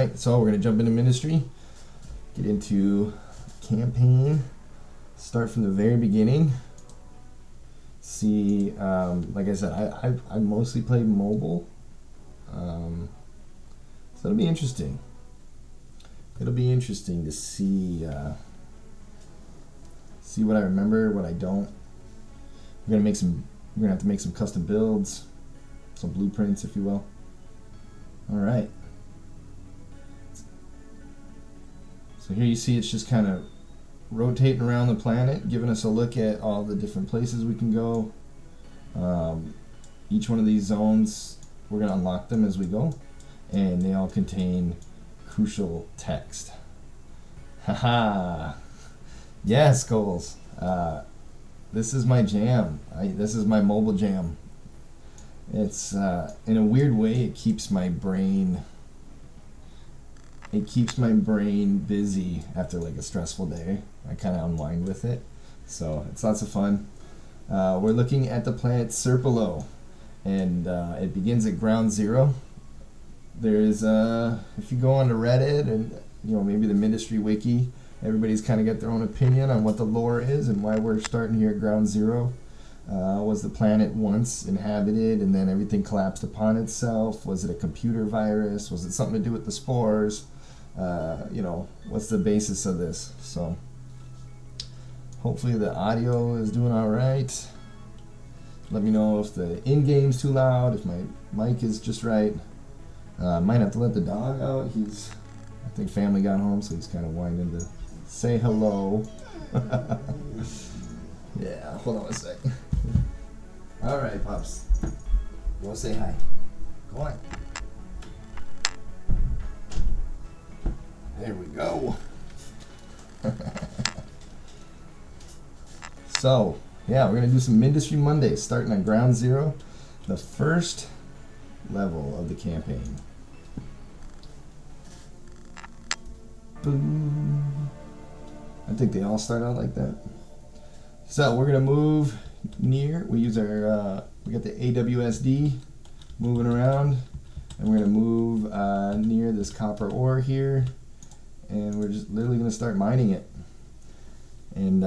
right, so we're going to jump into Mindustry, get into campaign, start from the very beginning. See, like I said, I mostly play mobile, so it'll be interesting. It'll be interesting to see what I remember, what I don't. We're gonna have to make some custom builds, some blueprints, if you will. All right. So here you see it's just kind of rotating around the planet, giving us a look at all the different places we can go. Each one of these zones, we're going to unlock them as we go, and they all contain crucial text. Haha! Yes, goals. This is my jam. This is my mobile jam. It's in a weird way, it keeps my brain busy after like a stressful day. I kind of unwind with it, so it's lots of fun. We're looking at the planet Serpulo, and it begins at ground zero. There's if you go onto Reddit and maybe the Mindustry wiki, everybody's kind of got their own opinion on what the lore is and why we're starting here at ground zero. Was the planet once inhabited and then everything collapsed upon itself? Was it a computer virus? Was it something to do with the spores? What's the basis of this? So hopefully the audio is doing all right. Let me know if the in-game's too loud, if my mic is just right. Might have to let the dog out. I think family got home, so he's kind of whining to say hello. Yeah, hold on a sec. All right, Pops. Go say hi. Go on. There we go. So, yeah, we're going to do some Mindustry Monday, starting on ground zero, the first level of the campaign. Boom. I think they all start out like that. So, we're going to move near. We use our, we got the AWSD moving around, and we're going to move near this copper ore here, and we're just literally going to start mining it. And,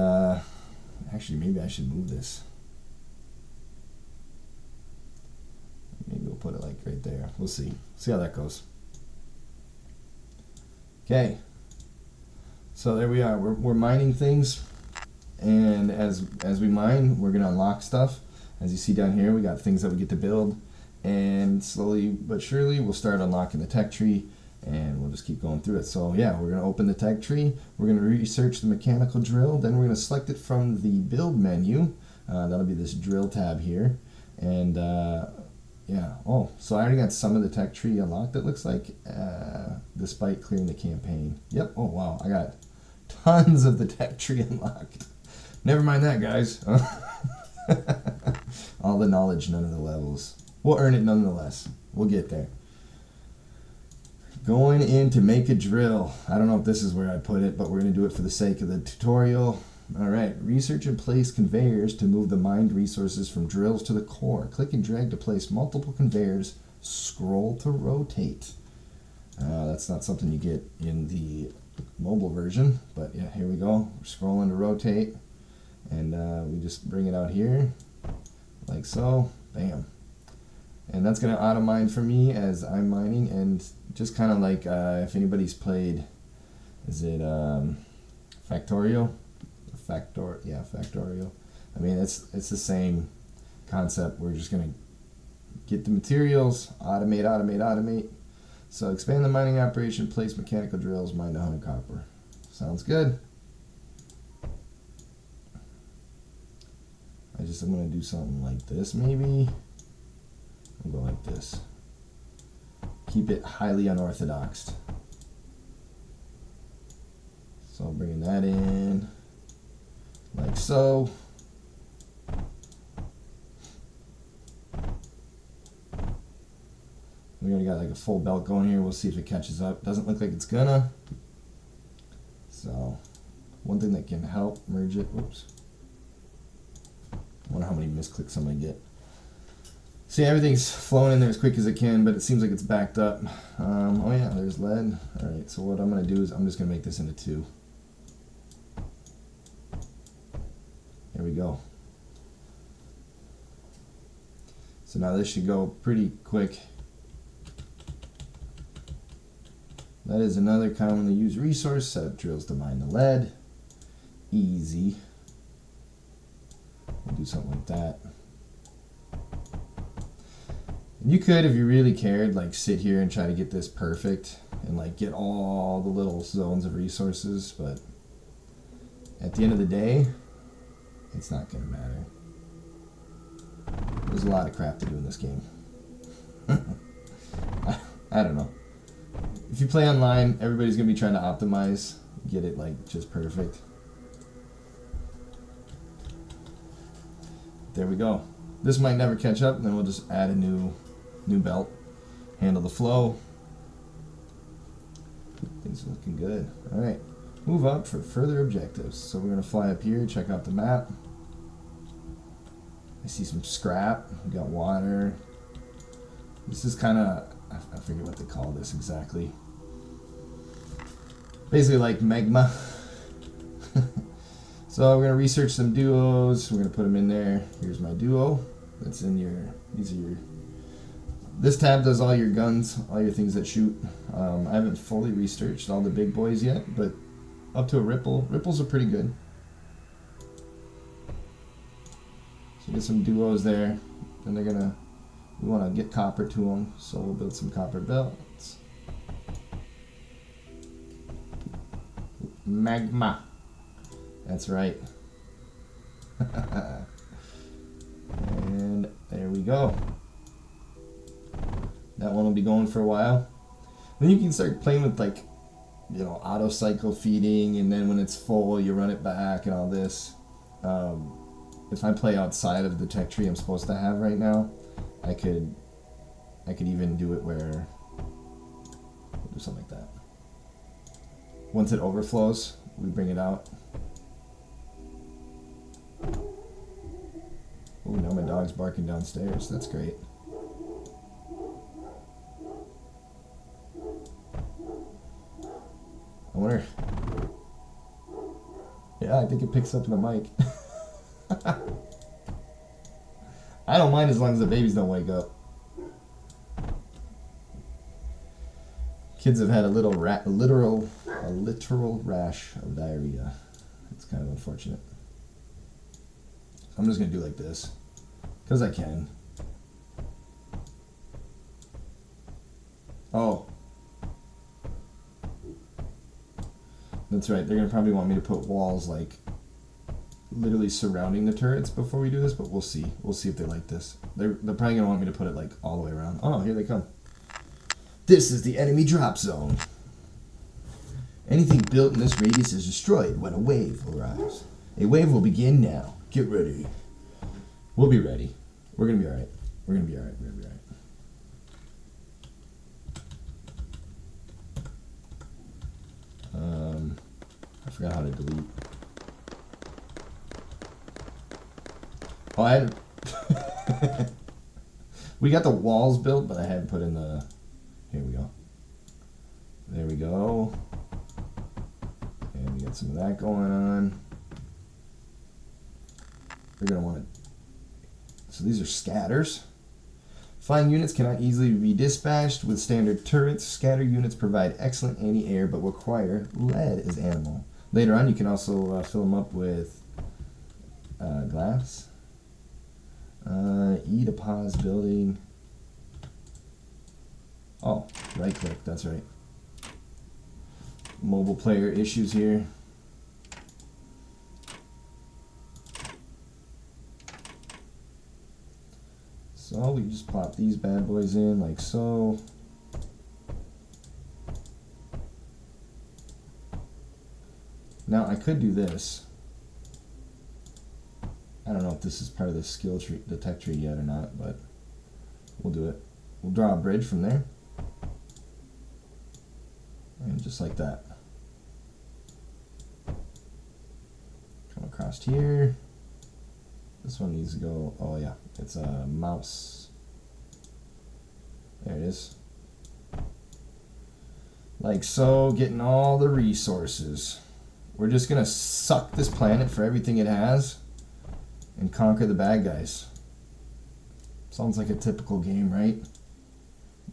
actually, maybe I should move this. Maybe we'll put it like right there. We'll see. See how that goes. Okay. So there we are. We're mining things, and as we mine, we're gonna unlock stuff. As you see down here, we got things that we get to build, and slowly but surely, we'll start unlocking the tech tree, and we'll just keep going through it. So yeah, we're gonna open the tech tree. We're gonna research the mechanical drill. Then we're gonna select it from the build menu. That'll be this drill tab here, and yeah. Oh, so I already got some of the tech tree unlocked, it looks like, despite clearing the campaign. Yep. Oh wow, I got tons of the tech tree unlocked. Never mind that, guys. All the knowledge, none of the levels. We'll earn it nonetheless. We'll get there. Going in to make a drill. I don't know if this is where I put it, but we're going to do it for the sake of the tutorial. All right. Research and place conveyors to move the mined resources from drills to the core. Click and drag to place multiple conveyors. Scroll to rotate. That's not something you get in the mobile version, but yeah, here we go. We're scrolling to rotate, and we just bring it out here, like so. Bam. And that's going to auto mine for me as I'm mining, and just kind of like if anybody's played, is it Factorio? Factorio. I mean, it's the same concept. We're just going to get the materials, automate. So expand the mining operation, place mechanical drills, mine 100 copper. Sounds good. I'm going to do something like this maybe. I'll go like this. Keep it highly unorthodox. So bringing that in, like so. We already got like a full belt going here. We'll see if it catches up. Doesn't look like it's gonna. So, one thing that can help merge it. Whoops. Wonder how many misclicks I'm gonna get. See, everything's flowing in there as quick as it can, but it seems like it's backed up. Oh yeah, there's lead. Alright, so what I'm going to do is I'm just going to make this into 2. There we go. So now this should go pretty quick. That is another commonly used resource. Set up drills to mine the lead. Easy. We'll do something like that. And you could, if you really cared, like sit here and try to get this perfect and like get all the little zones of resources, but at the end of the day, it's not gonna matter. There's a lot of crap to do in this game. I don't know. If you play online, everybody's gonna be trying to optimize, get it like just perfect. There we go. This might never catch up, and then we'll just add a new belt. Handle the flow. Things are looking good. All right, move up for further objectives. So we're gonna fly up here, check out the map. I see some scrap. We got water. This is kind of, I forget what they call this exactly. Basically like magma. So we're gonna research some duos. We're gonna put them in there. Here's my duo. That's in your. These are your. This tab does all your guns, all your things that shoot. I haven't fully researched all the big boys yet, but up to a ripple. Ripples are pretty good. So get some duos there. Then they're gonna. We want to get copper to them, so we'll build some copper belts. Magma. That's right. And there we go. That one will be going for a while. Then you can start playing with like, you know, auto cycle feeding, and then when it's full, you run it back and all this. If I play outside of the tech tree I'm supposed to have right now, I could even do it where we'll do something like that. Once it overflows, we bring it out. Oh, now my dog's barking downstairs. That's great. I wonder. Yeah, I think it picks up in the mic. I don't mind as long as the babies don't wake up. Kids have had a literal rash of diarrhea. It's kind of unfortunate. So I'm just gonna do like this, because I can. Oh. That's right, they're gonna probably want me to put walls like literally surrounding the turrets before we do this, but we'll see. We'll see if they like this. They're probably gonna want me to put it like all the way around. Oh, here they come. This is the enemy drop zone. Anything built in this radius is destroyed when a wave arrives. A wave will begin now. Get ready. We'll be ready. We're gonna be alright. We're gonna be alright. We're gonna be alright. I forgot how to delete. Oh, I had. We got the walls built, but I hadn't put in the. Here we go. There we go. And we got some of that going on. We're gonna want to. So these are scatters. Flying units cannot easily be dispatched with standard turrets. Scatter units provide excellent anti-air, but require lead as ammo. Later on, you can also fill them up with glass. E to pause building. Oh, right click, that's right. Mobile player issues here. So we just plop these bad boys in like so. Now I could do this. I don't know if this is part of the skill tree, the tech tree yet or not, but we'll do it. We'll draw a bridge from there. And just like that. Come across here. This one needs to go, oh yeah, it's a mouse. There it is. Like so, getting all the resources. We're just gonna suck this planet for everything it has and conquer the bad guys. Sounds like a typical game, right?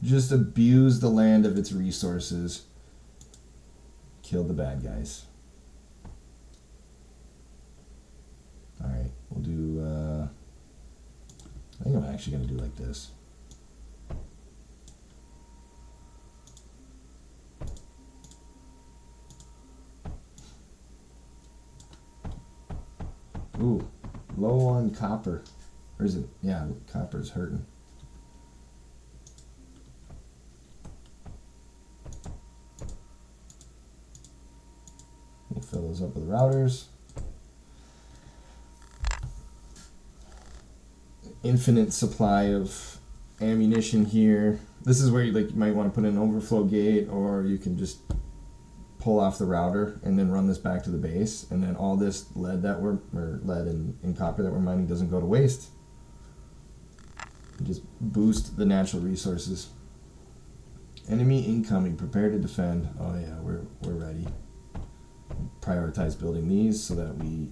Just abuse the land of its resources. Kill the bad guys. Alright, we'll do, I think I'm actually going to do like this. Ooh, low on copper. Or is it? Yeah, copper's hurting. We'll fill those up with routers. Infinite supply of ammunition here. This is where you might want to put in an overflow gate, or you can just pull off the router and then run this back to the base, and then all this lead and copper that we're mining doesn't go to waste. You just boost the natural resources. Enemy incoming, prepare to defend. Oh yeah, we're ready. Prioritize building these so that we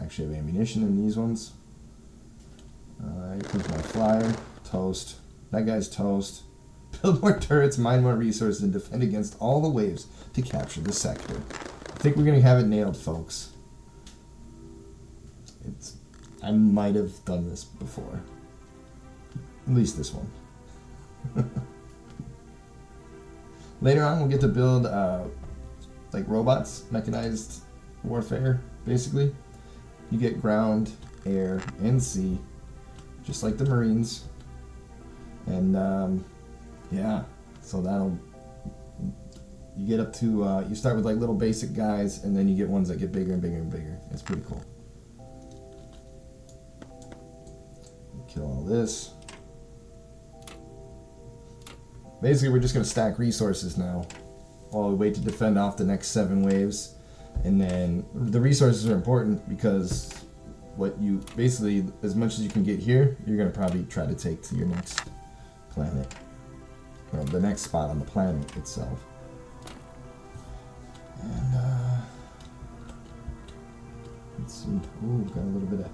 actually have ammunition in these ones. Alright, here's my flyer. Toast. That guy's toast. Build more turrets, mine more resources, and defend against all the waves to capture the sector. I think we're going to have it nailed, folks. I might have done this before. At least this one. Later on, we'll get to build like robots, mechanized warfare, basically. You get ground, air, and sea, just like the Marines. And yeah, so you get up to, you start with like little basic guys, and then you get ones that get bigger and bigger and bigger. It's pretty cool. Kill all this. Basically, we're just going to stack resources now while we wait to defend off the next 7 waves. And then the resources are important because what you basically, as much as you can get here, you're going to probably try to take to your next planet, or the next spot on the planet itself. And let's see. Ooh, got a little bit of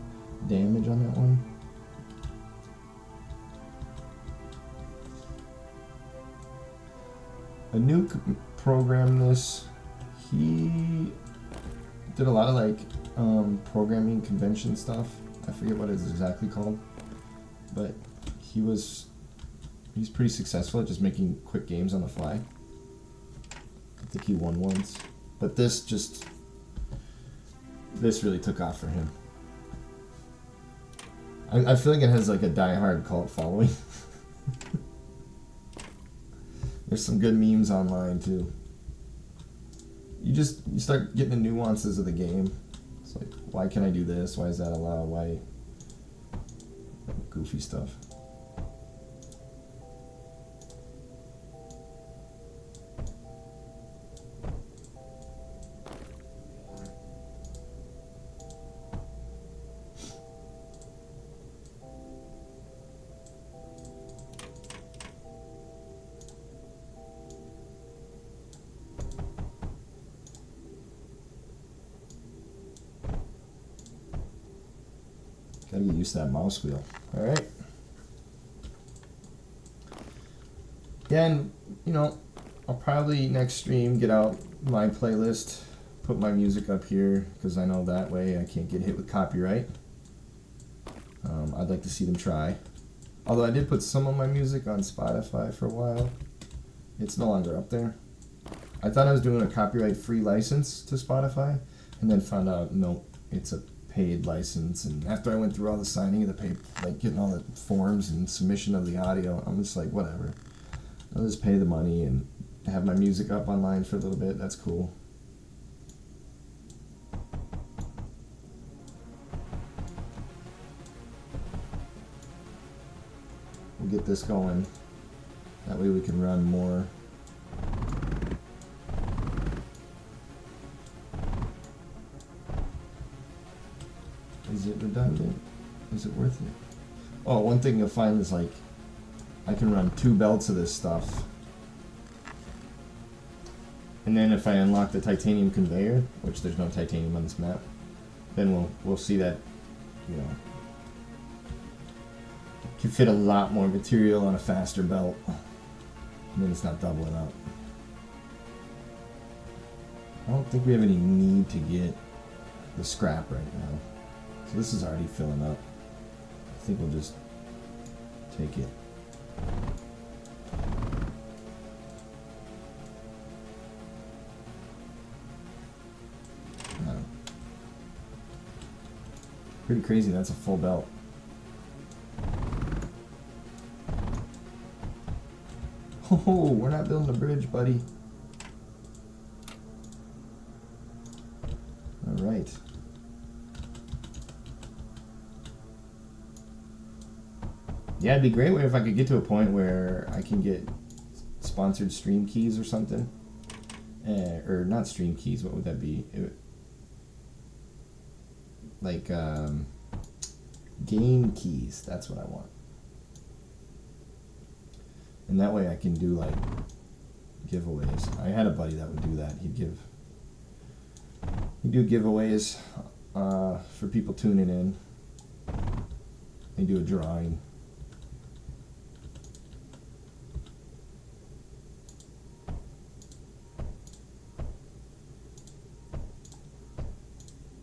damage on that one. A nuke programmed this. He did a lot of like programming convention stuff. I forget what it's exactly called, but he's pretty successful at just making quick games on the fly. I think he won once, but this really took off for him. I feel like it has like a die-hard cult following. There's some good memes online too. You start getting the nuances of the game. It's like, why can I do this? Why is that allowed? Why? Goofy stuff. Gotta get used to that mouse wheel. Alright. Yeah, and, I'll probably next stream get out my playlist, put my music up here, because I know that way I can't get hit with copyright. I'd like to see them try. Although I did put some of my music on Spotify for a while. It's no longer up there. I thought I was doing a copyright-free license to Spotify, and then found out, no, it's a paid license. And after I went through all the signing of the paper, like getting all the forms and submission of the audio, I'm just like, whatever. I'll just pay the money and have my music up online for a little bit. That's cool. We'll get this going. That way we can run more. Is it redundant? Is it worth it? Oh, one thing you'll find is like, I can run 2 belts of this stuff. And then if I unlock the titanium conveyor, which there's no titanium on this map, then we'll see that, you know, can fit a lot more material on a faster belt. And then it's not doubling up. I don't think we have any need to get the scrap right now. So this is already filling up. I think we'll just take it. Pretty crazy, that's a full belt. Oh, we're not building a bridge, buddy. Alright. Yeah, it'd be great if I could get to a point where I can get sponsored stream keys or something. Or not stream keys, what would that be? Like, game keys, that's what I want. And that way I can do, like, giveaways. I had a buddy that would do that. He'd do giveaways for people tuning in. He'd do a drawing.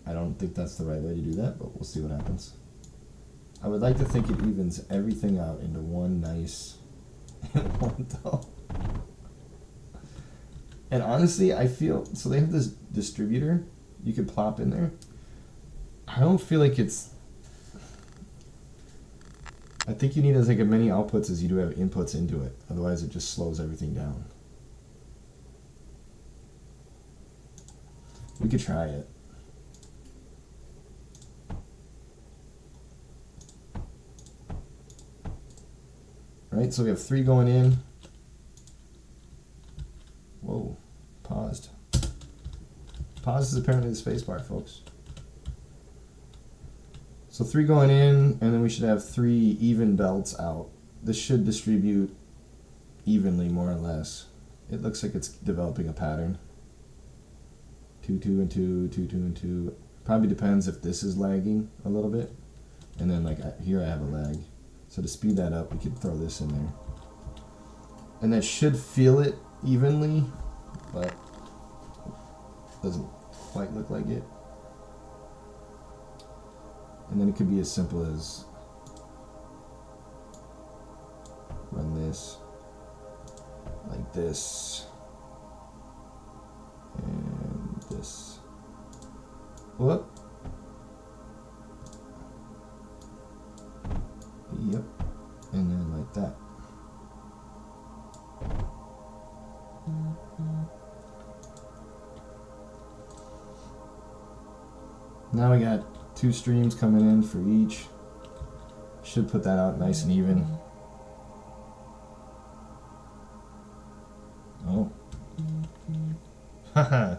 I don't think that's the right way to do that, but we'll see what happens. I would like to think it evens everything out into one nice one dull. And honestly, I feel, so they have this distributor you could plop in there. I don't feel like it's, I think you need as like as many outputs as you do have inputs into it. Otherwise it just slows everything down. We could try it. Right, so we have 3 going in. Whoa, paused. Pause is apparently the spacebar, folks. So 3 going in, and then we should have 3 even belts out. This should distribute evenly, more or less. It looks like it's developing a pattern. 2, 2, and 2, 2, 2, and 2. Probably depends if this is lagging a little bit. And then like here I have a lag. So to speed that up, we could throw this in there. And that should feel it evenly, but doesn't quite look like it. And then it could be as simple as run this like this and this. Whoop. Yep. And then like that. Now we got 2 streams coming in for each. Should put that out nice and even. Oh. Haha.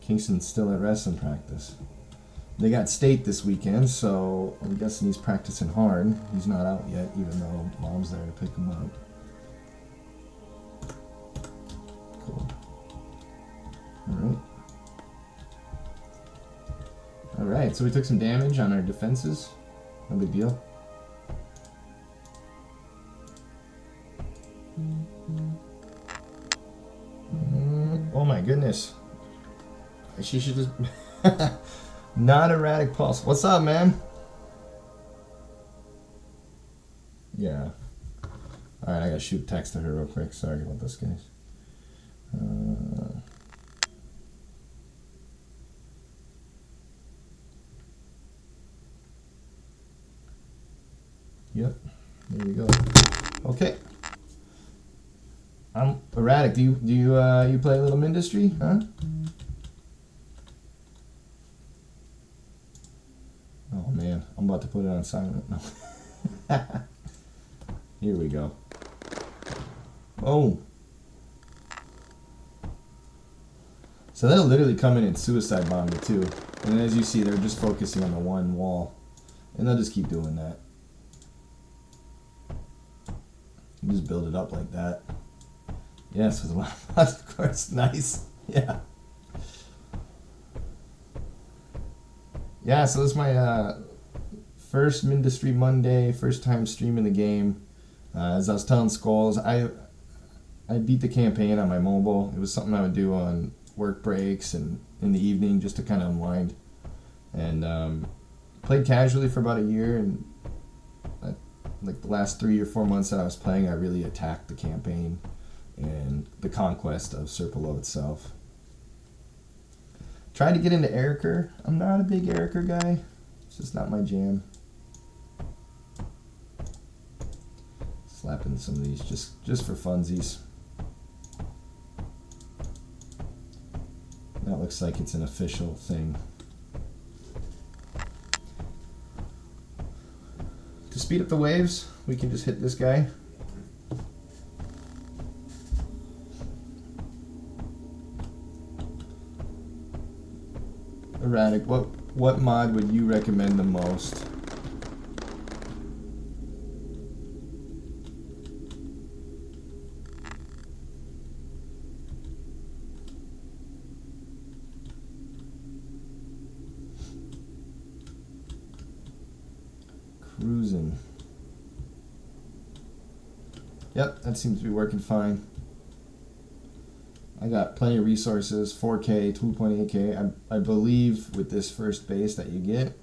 Kingston's still at wrestling practice. They got state this weekend, so I'm guessing he's practicing hard. He's not out yet, even though Mom's there to pick him up. Cool. Alright. Alright, so we took some damage on our defenses. No big deal. Oh my goodness. She should just... Not erratic pulse. What's up, man? Yeah. Alright, I gotta shoot text to her real quick. Sorry about this, guys. Yep. There we go. Okay. I'm erratic. Do you play a little Mindustry, huh? Oh man, I'm about to put it on silent. No. Here we go. Oh. So they'll literally come in and suicide bomb you too. And as you see, they're just focusing on the one wall. And they'll just keep doing that. You just build it up like that. Yes, with a lot of mods, of course. Nice. Yeah. Yeah, so this is my first Mindustry Monday, first time streaming the game. As I was telling Skulls, I beat the campaign on my mobile. It was something I would do on work breaks and in the evening just to kind of unwind. And played casually for about a year, and like the last 3 or 4 months that I was playing, I really attacked the campaign and the conquest of Serpulo itself. Tried to get into Eriker. I'm not a big Eriker guy. It's just not my jam. Slapping some of these just for funsies. That looks like it's an official thing. To speed up the waves, we can just hit this guy. Erratic, what mod would you recommend the most? Cruising. Yep, that seems to be working fine. I got plenty of resources, 4K, 2.8K. I believe with this first base that you get,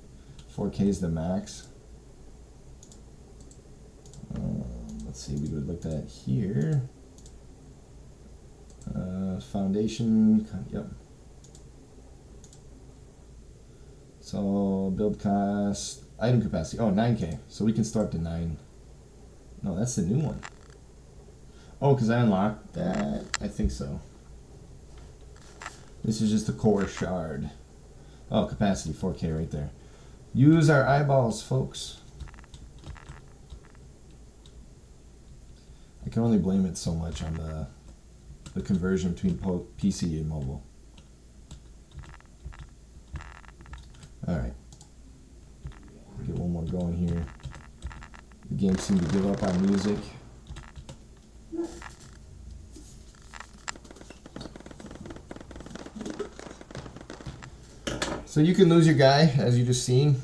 4K is the max. Let's see, we would look at here. Foundation, yep. So build cost, item capacity, oh, 9K. So we can start to 9. No, that's the new one. Oh, because I unlocked that? I think so. This is just the core shard. Oh, capacity 4K right there. Use our eyeballs, folks. I can only blame it so much on the conversion between PC and mobile. Alright. Get one more going here. The game seemed to give up on music. So you can lose your guy, as you just seen.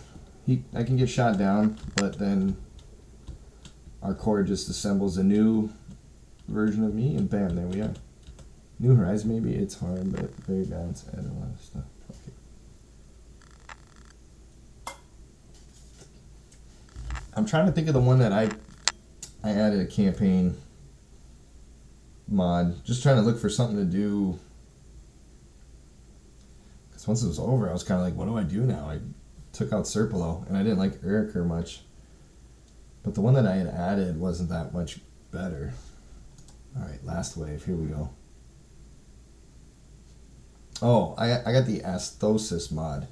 I can get shot down, but then our core just assembles a new version of me, and bam, there we are. New Horizon, maybe. It's hard, but very balanced. Add a lot of stuff. Okay. I'm trying to think of the one that I added a campaign mod. Just trying to look for something to do. Because once it was over, I was kind of like, what do I do now? I took out Serpulo, and I didn't like Eriker much. But the one that I had added wasn't that much better. Alright, last wave. Here we go. Oh, I got the Astosis mod,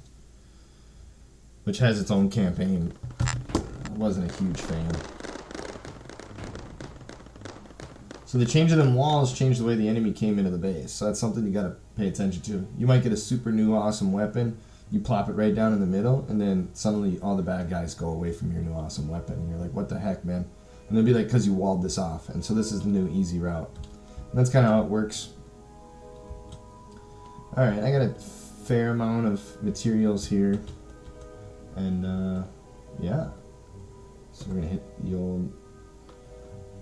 which has its own campaign. I wasn't a huge fan. So the change of them walls changed the way the enemy came into the base. So that's something you gotta pay attention to. You might get a super new awesome weapon, you plop it right down in the middle, and then suddenly all the bad guys go away from your new awesome weapon. And you're like, what the heck, man? And they'll be like, because you walled this off. And so this is the new easy route. And that's kind of how it works. Alright, I got a fair amount of materials here. And, yeah. So we're going to hit the old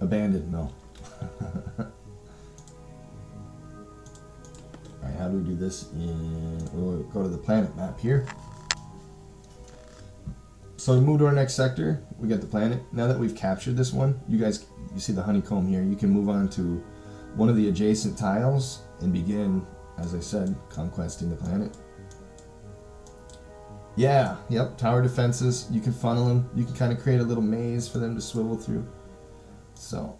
abandoned mill. Alright, how do we do this? We'll go to the planet map here. So to move to our next sector, we got the planet. Now that we've captured this one, you see the honeycomb here. You can move on to one of the adjacent tiles and begin, as I said, conquesting the planet. Yeah, yep, tower defenses. You can funnel them. You can kind of create a little maze for them to swivel through. So,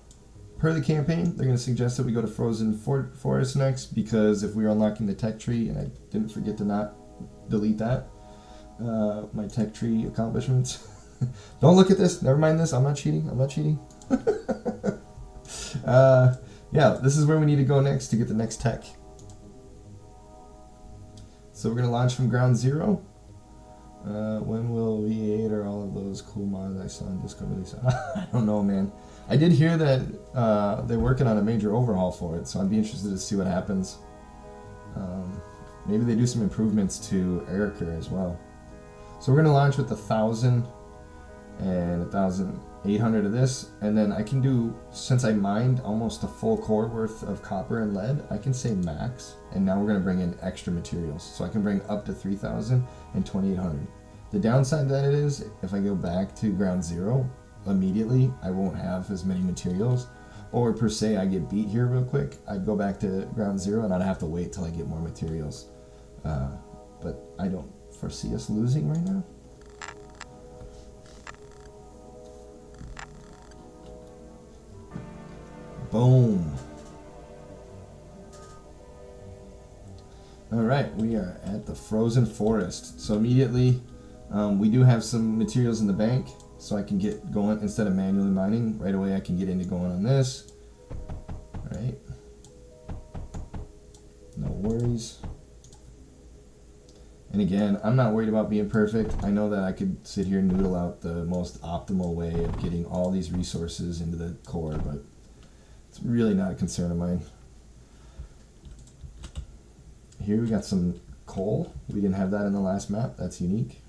per the campaign, they're going to suggest that we go to Frozen Forest next, because if we are unlocking the tech tree, and I didn't forget to not delete that, my tech tree accomplishments. Don't look at this. Never mind this. I'm not cheating. I'm not cheating. Yeah, this is where we need to go next to get the next tech. So we're going to launch from ground zero. When will V8 or all of those cool mods I saw in Disco release? I don't know, man. I did hear that they're working on a major overhaul for it, so I'd be interested to see what happens. Maybe they do some improvements to Erica as well. So we're going to launch with 1,000 and 1,800 of this, and then I can do, since I mined almost a full core worth of copper and lead, I can say max, and now we're going to bring in extra materials. So I can bring up to 3,000 and 2,800. The downside that it is, if I go back to ground zero, immediately I won't have as many materials, or per se I get beat here real quick, I'd go back to ground zero and I'd have to wait till I get more materials. But I don't foresee us losing right now. Boom. All right, we are at the frozen forest. So immediately, we do have some materials in the bank, so I can get going instead of manually mining. Right away, I can get into going on this. All right. No worries. And again, I'm not worried about being perfect. I know that I could sit here and noodle out the most optimal way of getting all these resources into the core, but it's really not a concern of mine. Here we got some coal. We didn't have that in the last map. That's unique.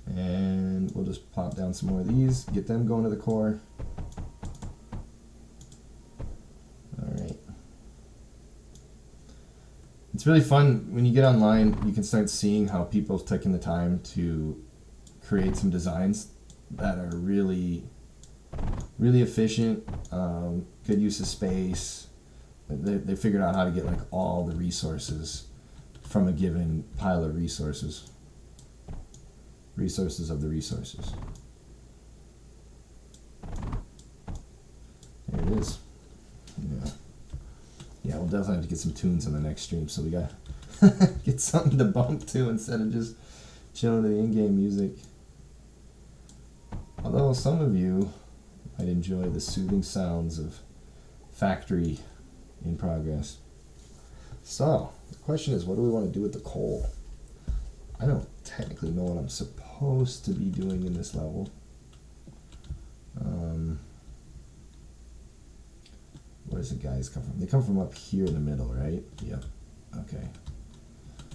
And we'll just plop down some more of these, get them going to the core. Alright. It's really fun when you get online, you can start seeing how people have taken the time to create some designs that are really efficient, good use of space. They figured out how to get like all the resources from a given pile of resources. Resources of the resources. There it is. Yeah, we'll definitely have to get some tunes on the next stream, so we got get something to bump to instead of just chilling to the in-game music. Although some of you might enjoy the soothing sounds of factory in progress. So, the question is, what do we want to do with the coal? I don't technically know what I'm supposed to be doing in this level. Where does the guys come from? They come from up here in the middle, right? Yep. Okay.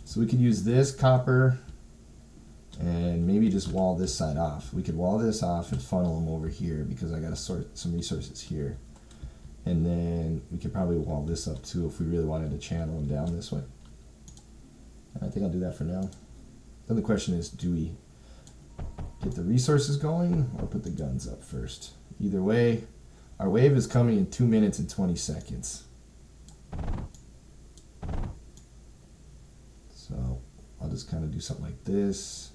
So we could use this copper and maybe just wall this side off. We could wall this off and funnel them over here because I got to sort some resources here. And then we could probably wall this up too if we really wanted to channel them down this way. And I think I'll do that for now. Then the question is, do we get the resources going or put the guns up first? Either way, our wave is coming in 2 minutes and 20 seconds. So I'll just kind of do something like this.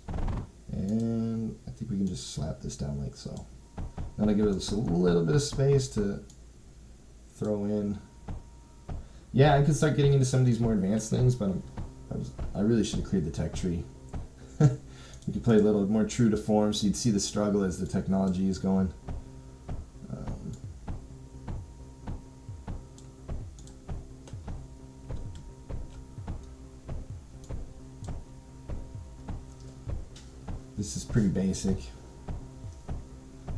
And I think we can just slap this down like so. That'll give us a little bit of space to throw in. Yeah, I could start getting into some of these more advanced things, but I really should have cleared the tech tree. We could play a little more true to form so you'd see the struggle as the technology is going. This is pretty basic.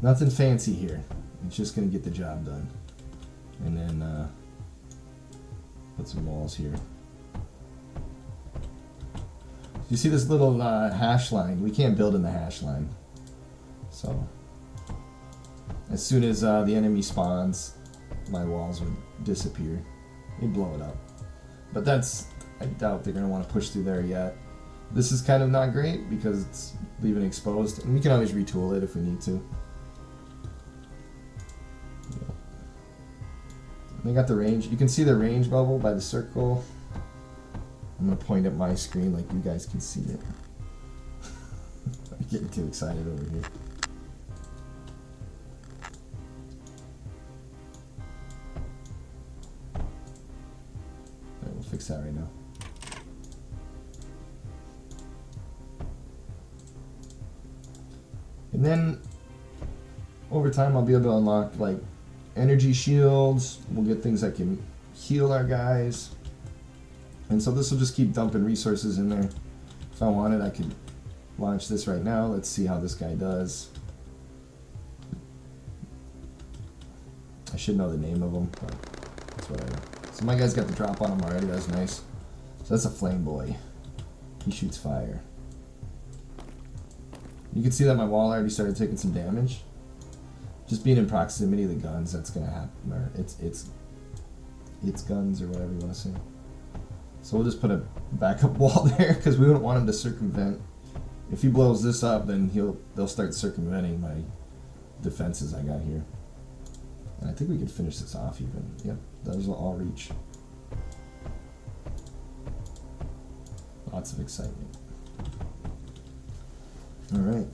Nothing fancy here. It's just going to get the job done. And then put some walls here. You see this little hash line? We can't build in the hash line. So as soon as the enemy spawns, my walls would disappear. They'd blow it up. But that's, I doubt they're going to want to push through there yet. This is kind of not great because it's leaving it exposed. And we can always retool it if we need to. Yeah. They got the range. You can see the range bubble by the circle. I'm going to point at my screen like you guys can see it. I'm getting too excited over here. Alright, we'll fix that right now. And then over time I'll be able to unlock like energy shields. We'll get things that can heal our guys. And so this will just keep dumping resources in there. If I wanted, I could launch this right now. Let's see how this guy does. I should know the name of them, but it's whatever. So my guy's got the drop on him already. That's nice. So that's a flame boy. He shoots fire. You can see that my wall already started taking some damage. Just being in proximity of the guns, that's gonna happen. Or it's guns or whatever you want to say. So we'll just put a backup wall there because we wouldn't want him to circumvent. If he blows this up, then they'll start circumventing my defenses I got here. And I think we can finish this off even. Yep, those will all reach. Lots of excitement. All right.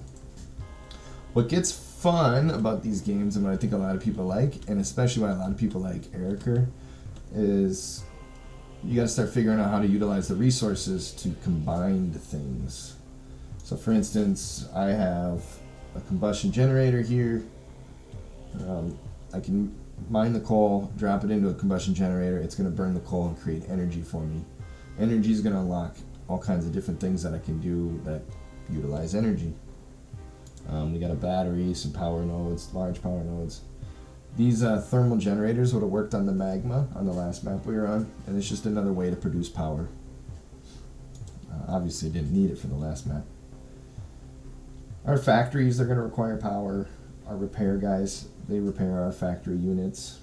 What gets fun about these games, and what I think a lot of people like, and especially why a lot of people like Ericer, is you got to start figuring out how to utilize the resources to combine the things. So for instance, I have a combustion generator here. I can mine the coal, drop it into a combustion generator. It's going to burn the coal and create energy for me. Energy is going to unlock all kinds of different things that I can do that utilize energy. We got a battery, some power nodes, large power nodes. These thermal generators would have worked on the magma on the last map we were on, and it's just another way to produce power. Obviously didn't need it for the last map. Our factories, they're going to require power. Our repair guys, they repair our factory units.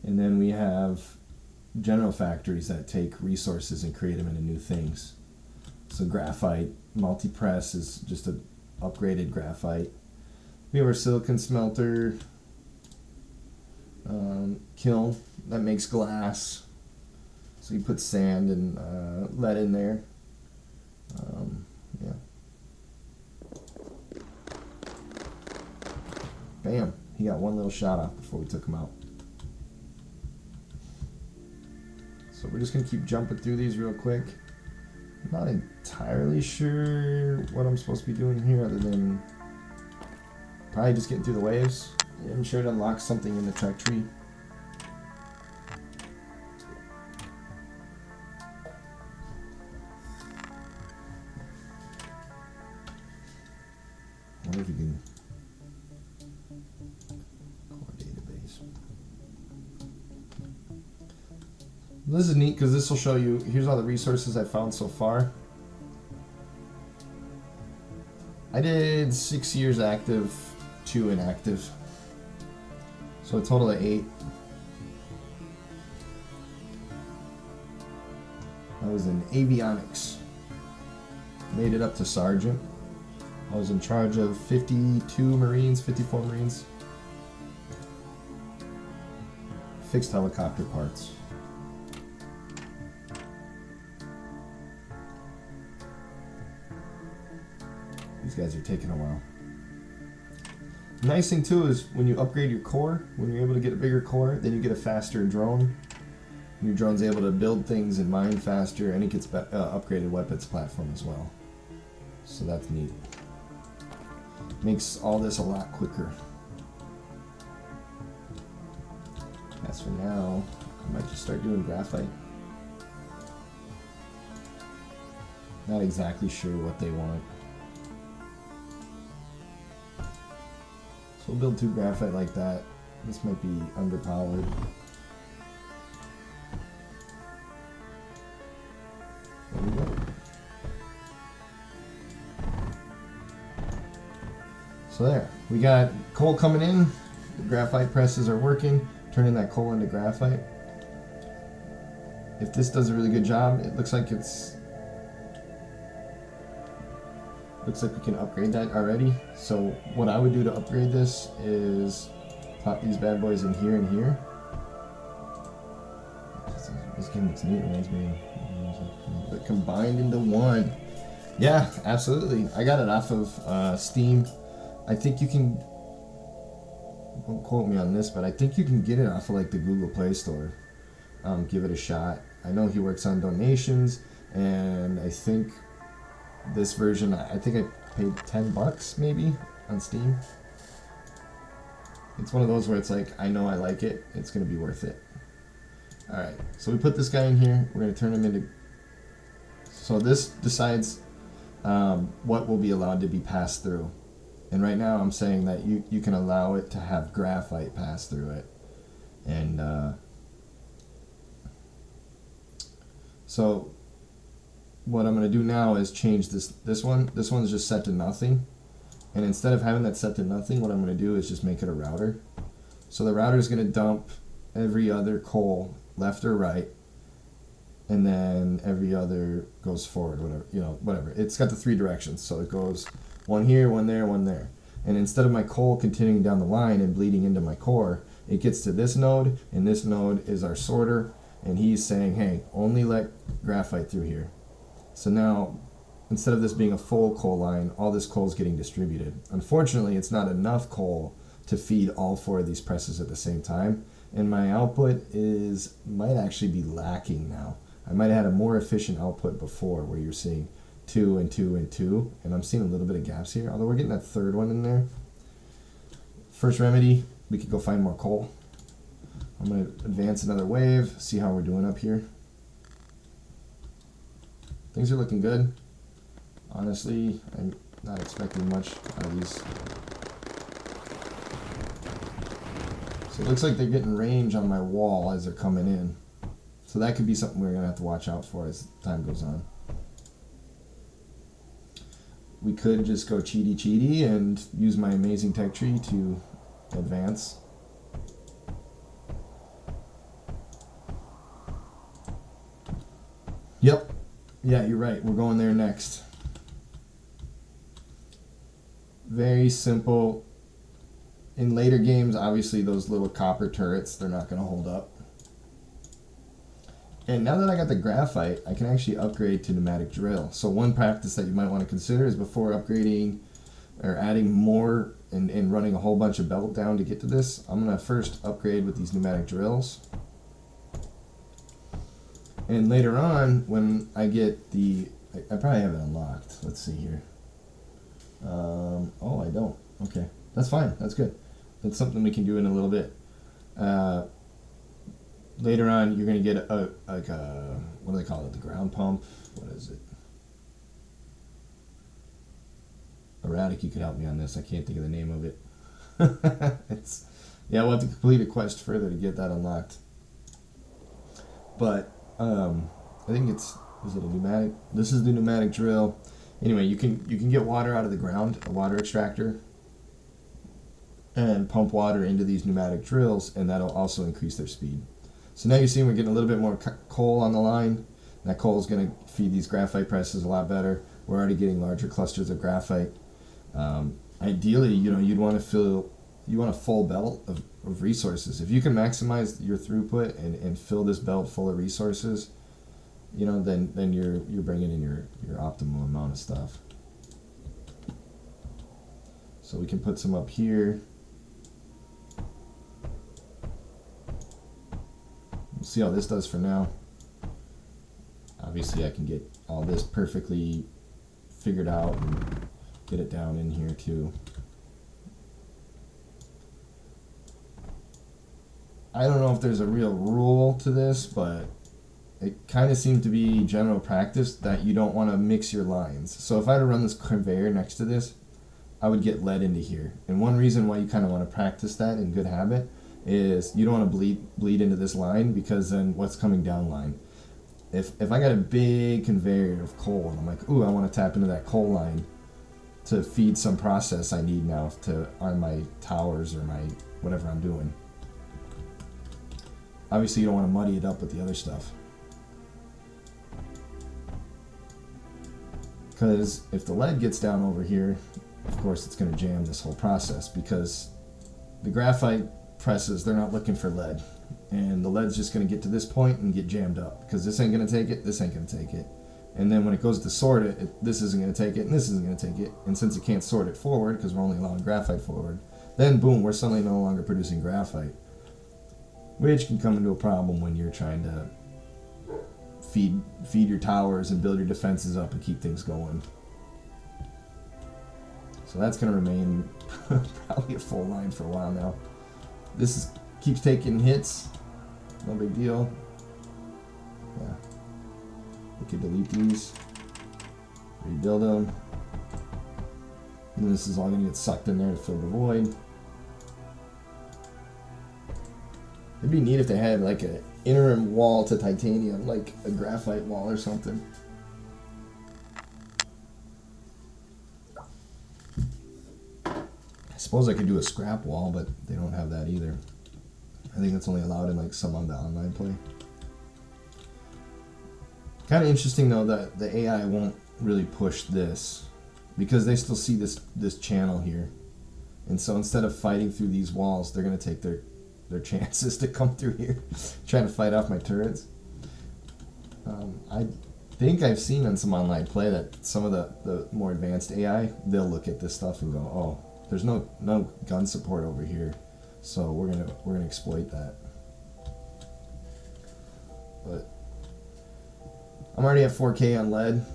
And then we have general factories that take resources and create them into new things. So graphite, multi-press is just an upgraded graphite. We have our silicon smelter, kiln that makes glass. So you put sand and lead in there. Yeah. Bam! He got one little shot off before we took him out. So we're just gonna keep jumping through these real quick. I'm not entirely sure what I'm supposed to be doing here other than probably just getting through the waves. I'm sure it unlocks something in the truck tree. I wonder if you can core database. This is neat because this will show you, here's all the resources I found so far. I did 6 years active, 2 inactive. So a total of 8. I was in avionics. Made it up to sergeant. I was in charge of 52 Marines, 54 Marines. Fixed helicopter parts. These guys are taking a while. The nice thing too is when you upgrade your core, when you're able to get a bigger core, then you get a faster drone. Your drone's able to build things and mine faster, and it gets upgraded weapons platform as well. So that's neat. Makes all this a lot quicker. As for now, I might just start doing graphite. Not exactly sure what they want. So we'll build 2 graphite like that. This might be underpowered. There we go. So there, we got coal coming in. The graphite presses are working, turning that coal into graphite. If this does a really good job, it looks like we can upgrade that already. So what I would do to upgrade this is pop these bad boys in here and here. This game looks neat, reminds me of, but combined into one. Yeah, absolutely. I got it off of Steam. I think you can, don't quote me on this, but I think you can get it off of like the Google Play Store. Give it a shot. I know he works on donations, and I think this version, I think I paid $10 maybe on Steam. It's one of those where it's like, I know I like it, it's going to be worth it. Alright, so we put this guy in here, we're going to turn him into, so this decides what will be allowed to be passed through. And right now I'm saying that you can allow it to have graphite pass through it. And so what I'm going to do now is change this one. This one's just set to nothing. And instead of having that set to nothing, what I'm going to do is just make it a router. So the router is going to dump every other coal left or right, and then every other goes forward, whatever, whatever. It's got the 3 directions, so it goes one here, one there, one there. And instead of my coal continuing down the line and bleeding into my core, it gets to this node, and this node is our sorter, and he's saying, hey, only let graphite through here. So now, instead of this being a full coal line, all this coal is getting distributed. Unfortunately, it's not enough coal to feed all 4 of these presses at the same time, and my output might actually be lacking now. I might have had a more efficient output before, where you're seeing 2 and 2 and 2, and I'm seeing a little bit of gaps here, although we're getting that 3rd one in there. First remedy, we could go find more coal. I'm going to advance another wave, see how we're doing up here. Things are looking good. Honestly, I'm not expecting much out of these. So it looks like they're getting range on my wall as they're coming in. So that could be something we're going to have to watch out for as time goes on. We could just go cheaty and use my amazing tech tree to advance. Yep. Yeah, you're right. We're going there next. Very simple. In later games, obviously those little copper turrets, they're not going to hold up. And now that I got the graphite, I can actually upgrade to pneumatic drill. So one practice that you might want to consider is before upgrading or adding more and running a whole bunch of belt down to get to this, I'm going to first upgrade with these pneumatic drills. And later on, when I get I probably have it unlocked. Let's see here. Oh, I don't. Okay, that's fine. That's good. That's something we can do in a little bit. Later on, you're going to get what do they call it? The ground pump? What is it? Erratic, you could help me on this. I can't think of the name of it. Yeah, we'll have to complete a quest further to get that unlocked. But I think is it a pneumatic? This is the pneumatic drill. Anyway, you can get water out of the ground, a water extractor, and pump water into these pneumatic drills, and that'll also increase their speed. So now you're seeing we're getting a little bit more coal on the line. That coal is going to feed these graphite presses a lot better. We're already getting larger clusters of graphite. Ideally, you'd want to a full belt of resources. If you can maximize your throughput and fill this belt full of resources, then you're bringing in your optimal amount of stuff. So we can put some up here. We'll see how this does for now. Obviously, I can get all this perfectly figured out and get it down in here too. I don't know if there's a real rule to this, but it kind of seemed to be general practice that you don't want to mix your lines. So if I had to run this conveyor next to this, I would get lead into here. And one reason why you kind of want to practice that in good habit is you don't want to bleed into this line, because then what's coming down line? If I got a big conveyor of coal and I'm like, ooh, I want to tap into that coal line to feed some process I need now on my towers or my whatever I'm doing. Obviously, you don't want to muddy it up with the other stuff. Because if the lead gets down over here, of course it's going to jam this whole process, because the graphite presses, they're not looking for lead. And the lead's just going to get to this point and get jammed up, because this ain't going to take it, this ain't going to take it. And then when it goes to sort it, this isn't going to take it, and this isn't going to take it. And since it can't sort it forward, because we're only allowing graphite forward, then boom, we're suddenly no longer producing graphite. Which can come into a problem when you're trying to feed your towers and build your defenses up and keep things going. So that's going to remain probably a full line for a while now. This keeps taking hits. No big deal. Yeah. We could delete these. Rebuild them. And this is all going to get sucked in there to fill the void. It'd be neat if they had like an interim wall to titanium, like a graphite wall or something. I suppose I could do a scrap wall, but they don't have that either. I think that's only allowed in like some of the online play. Kind of interesting though that the AI won't really push this because they still see this channel here. And so instead of fighting through these walls, they're going to take their chances to come through here, trying to fight off my turrets. I think I've seen on some online play that some of the more advanced AI, they'll look at this stuff and go, oh, there's no gun support over here, so we're gonna exploit that. But I'm already at 4K on lead,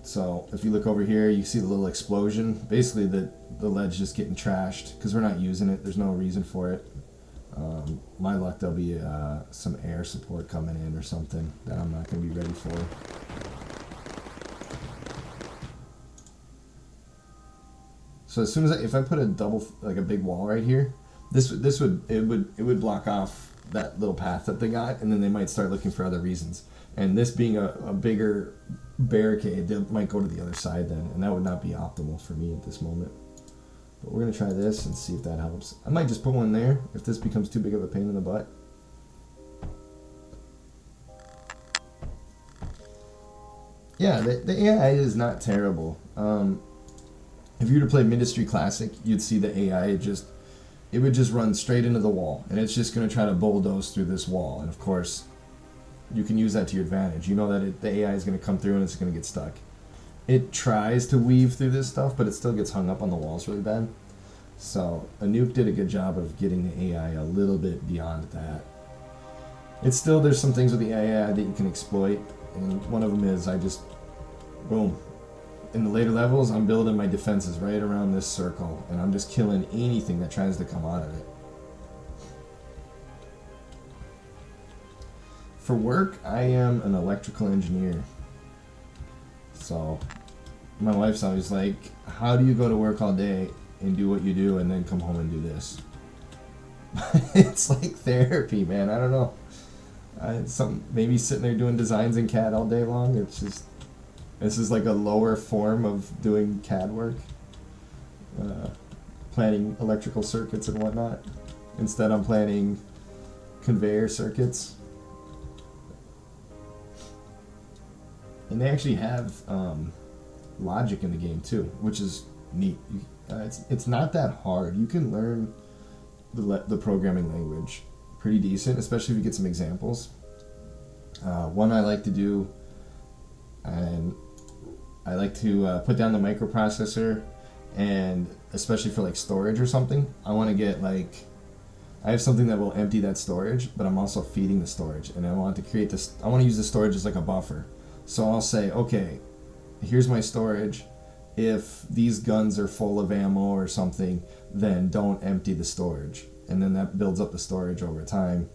so if you look over here, you see the little explosion. Basically, the lead's just getting trashed because we're not using it. There's no reason for it. My luck, there'll be some air support coming in or something that I'm not going to be ready for. So as soon as if I put a like a big wall right here, it would block off that little path that they got, and then they might start looking for other reasons. And this being a bigger barricade, they might go to the other side then, and that would not be optimal for me at this moment. But we're going to try this and see if that helps. I might just put one there if this becomes too big of a pain in the butt. Yeah, the AI is not terrible. If you were to play Mindustry Classic, you'd see the AI it would just run straight into the wall, and it's just going to try to bulldoze through this wall. And of course, you can use that to your advantage. You know that the AI is going to come through and it's going to get stuck. It tries to weave through this stuff, but it still gets hung up on the walls really bad. So a nuke did a good job of getting the AI a little bit beyond that. It's still, there's some things with the AI that you can exploit, and one of them is boom. In the later levels, I'm building my defenses right around this circle, and I'm just killing anything that tries to come out of it. For work, I am an electrical engineer. So my wife's always like, how do you go to work all day and do what you do and then come home and do this? It's like therapy, man. I don't know. Maybe sitting there doing designs in CAD all day long. It's just, this is like a lower form of doing CAD work. Planning electrical circuits and whatnot. Instead, I'm planning conveyor circuits. And they actually have logic in the game too, which is neat. It's not that hard. You can learn the programming language pretty decent, especially if you get some examples. One I like to do, and I like to put down the microprocessor, and especially for like storage or something, I want to get like, I have something that will empty that storage, but I'm also feeding the storage, and I want to create this. I want to use the storage as like a buffer. So I'll say, okay, here's my storage. If these guns are full of ammo or something, then don't empty the storage. And then that builds up the storage over time.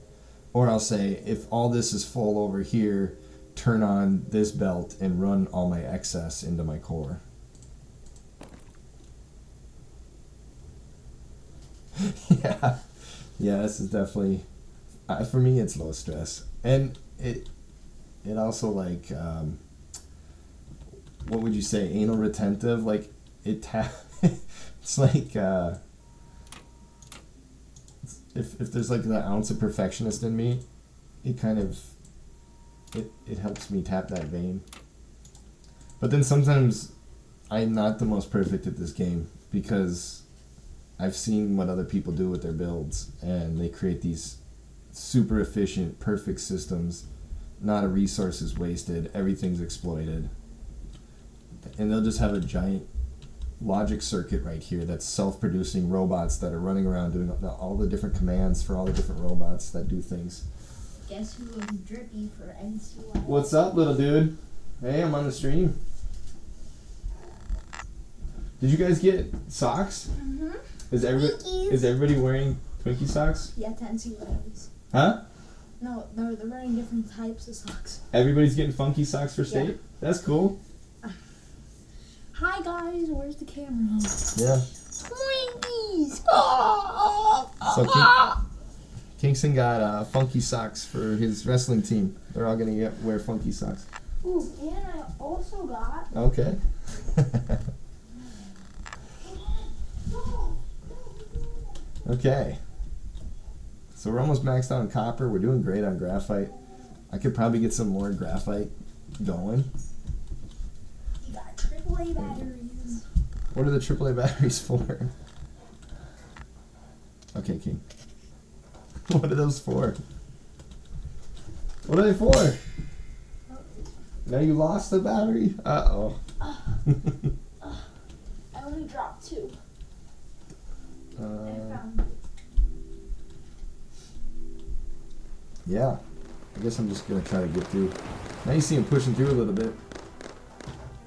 Or I'll say, if all this is full over here, turn on this belt and run all my excess into my core. Yeah, this is definitely, for me, it's low stress. And it also like, what would you say, anal retentive? Like it's like if there's like the ounce of perfectionist in me, it kind of it helps me tap that vein. But then sometimes I'm not the most perfect at this game because I've seen what other people do with their builds, and they create these super efficient, perfect systems. Not a resource is wasted, everything's exploited. And they'll just have a giant logic circuit right here that's self-producing robots that are running around doing all the different commands for all the different robots that do things. Guess who was drippy for NCY? What's up, little dude? Hey, I'm on the stream. Did you guys get socks? Mm-hmm. Is everybody wearing Twinkie socks? Yeah, to NCYs. Huh? No, they're wearing different types of socks. Everybody's getting funky socks for state? Yeah. That's cool. Hi guys, where's the camera? Yeah. Twinkies! So Kingston got funky socks for his wrestling team. They're all gonna wear funky socks. Ooh, and I also got. Okay. Okay. So we're almost maxed out on copper. We're doing great on graphite. I could probably get some more graphite going. You got AAA batteries. What are the AAA batteries for? Okay, King. What are those for? What are they for? Now you lost the battery? Uh-oh. I only dropped 2. I Uh, found it. yeah. I guess I'm just going to try to get through. Now you see him pushing through a little bit.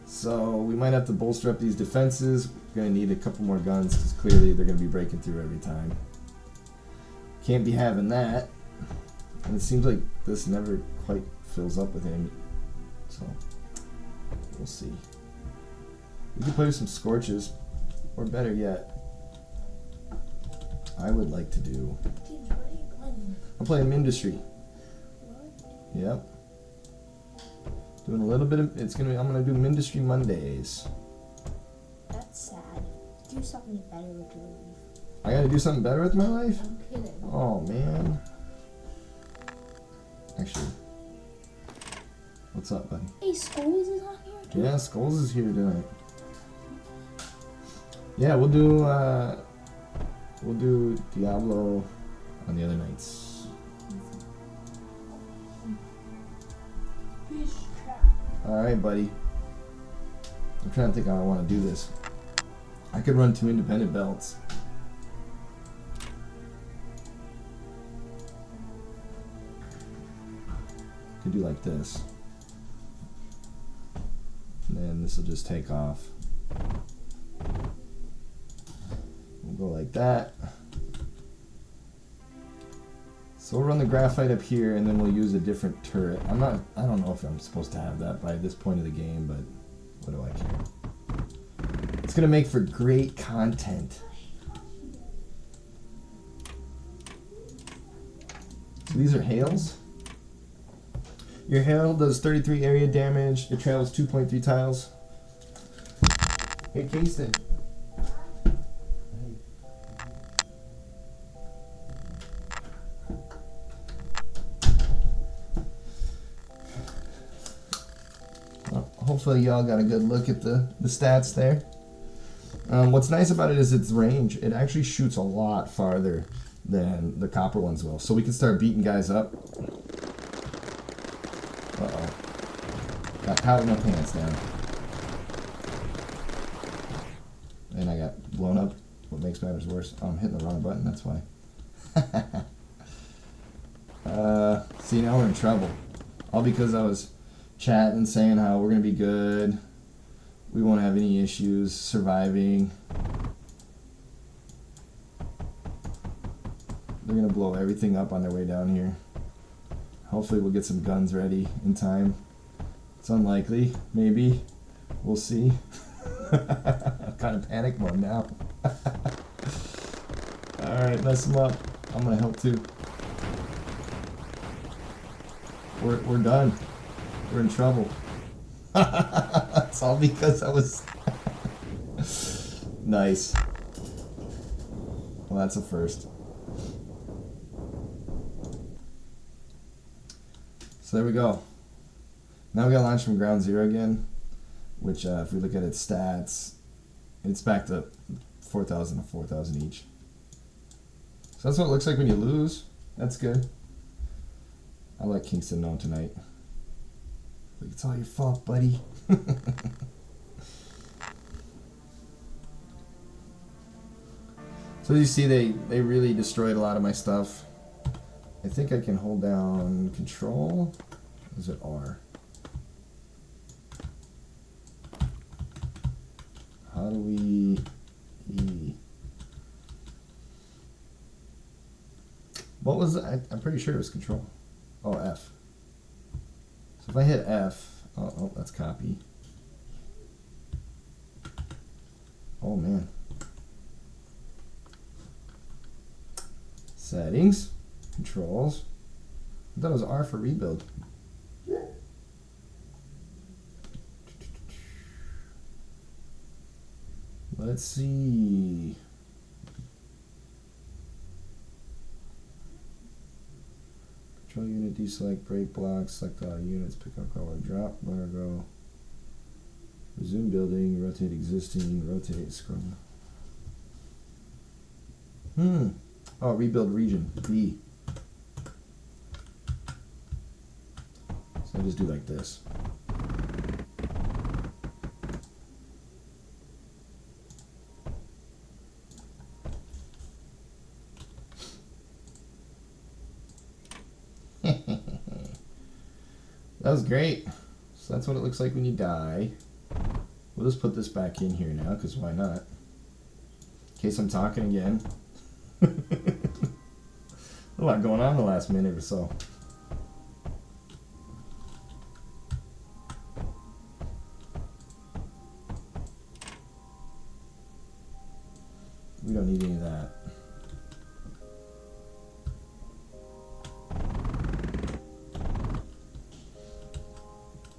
So we might have to bolster up these defenses. We're going to need a couple more guns because clearly they're going to be breaking through every time. Can't be having that. And it seems like this never quite fills up with him. So we'll see. We could play with some scorches. Or better yet, I would like to do... Kids, what are you playing? I'm playing Mindustry. What? Yep. Doing a little bit of... I'm gonna do Mindustry Mondays. That's sad. Do something better with your life. I gotta do something better with my life? I'm kidding. Oh, man. Actually, what's up, buddy? Hey, Skulls is on here too? Yeah, Skulls is here tonight. Yeah, we'll do Diablo on the other nights. Fish trap. Alright, buddy. I'm trying to think how I want to do this. I could run 2 independent belts. Could do like this. And then this will just take off. We'll go like that. So we'll run the graphite up here and then we'll use a different turret. I don't know if I'm supposed to have that by this point of the game, but what do I care? It's gonna make for great content. So these are hails. Your hail does 33 area damage. It travels 2.3 tiles. Hey, Kingston. Well, hopefully y'all got a good look at the stats there. What's nice about it is its range. It actually shoots a lot farther than the copper ones will. So we can start beating guys up. Uh-oh. Got caught with my pants down. And I got blown up. What makes matters worse. Oh, I'm hitting the wrong button, that's why. See, now we're in trouble. All because I was chatting, saying how we're going to be good. We won't have any issues surviving. They're going to blow everything up on their way down here. Hopefully we'll get some guns ready in time. It's unlikely. Maybe. We'll see. I'm kind of panic mode now. Alright, mess them up. I'm going to help too. We're done. We're in trouble. It's all because I was... Nice. Well, that's a first. So there we go. Now we got to launch from ground zero again, which if we look at its stats, it's back to 4,000 to 4,000 each. So that's what it looks like when you lose. That's good. I'll let Kingston know tonight. Like, it's all your fault, buddy. So as you see, they really destroyed a lot of my stuff. I think I can hold down control. Is it R? How do we E? What was it? I'm pretty sure it was control. Oh, F. So if I hit F, oh, that's copy. Oh man. Settings, controls. I thought it was R for rebuild. Let's see. Control unit, deselect, break blocks, select all units, pick up color, drop, let her go. Resume building, rotate existing, rotate, scroll. Oh, rebuild region, B. So I just do like this. That was great. So that's what it looks like when you die. We'll just put this back in here now, because why not? In case I'm talking again. A lot going on the last minute or so. We don't need any of that.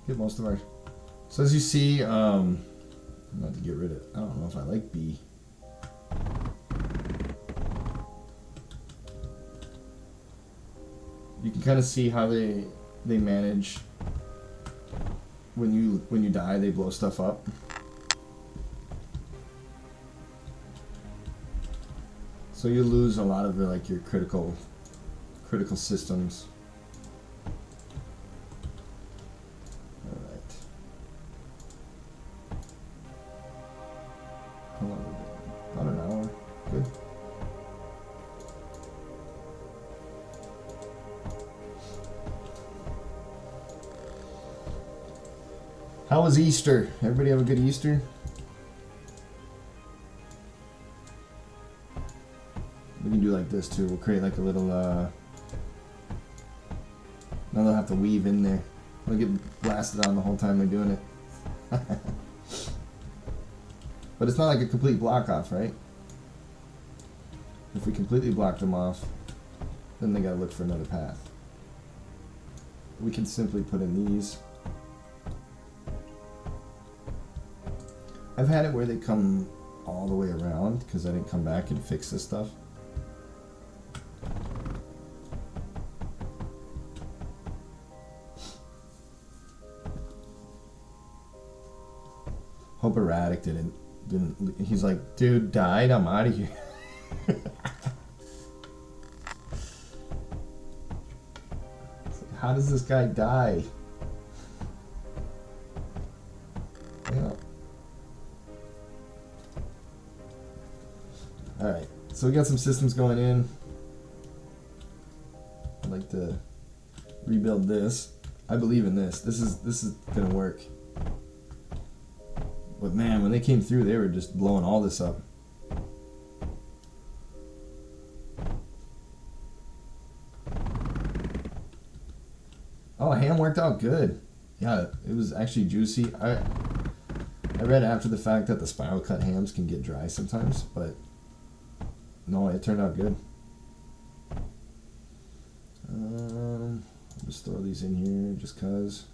Get most of our... So as you see, I'm about to get rid of... I don't know if I like B. You can kind of see how they manage when you die, they blow stuff up. So you lose a lot of like your critical systems. All right. How long have we been? About an hour. Good. How was Easter? Everybody have a good Easter? We can do like this too. We'll create like a little, now they'll have to weave in there. They'll get blasted on the whole time they're doing it. But it's not like a complete block off, right? If we completely block them off, then they gotta look for another path. We can simply put in these. I've had it where they come all the way around because I didn't come back and fix this stuff. Hope Erratic didn't. He's like, dude, died. I'm out of here. How does this guy die? Yeah. Alright, so we got some systems going in. I'd like to rebuild this. I believe in this. This is gonna work. But man, when they came through, they were just blowing all this up. Oh, ham worked out good. Yeah, it was actually juicy. I read after the fact that the spiral cut hams can get dry sometimes, but no, it turned out good. I'll just throw these in here just cause.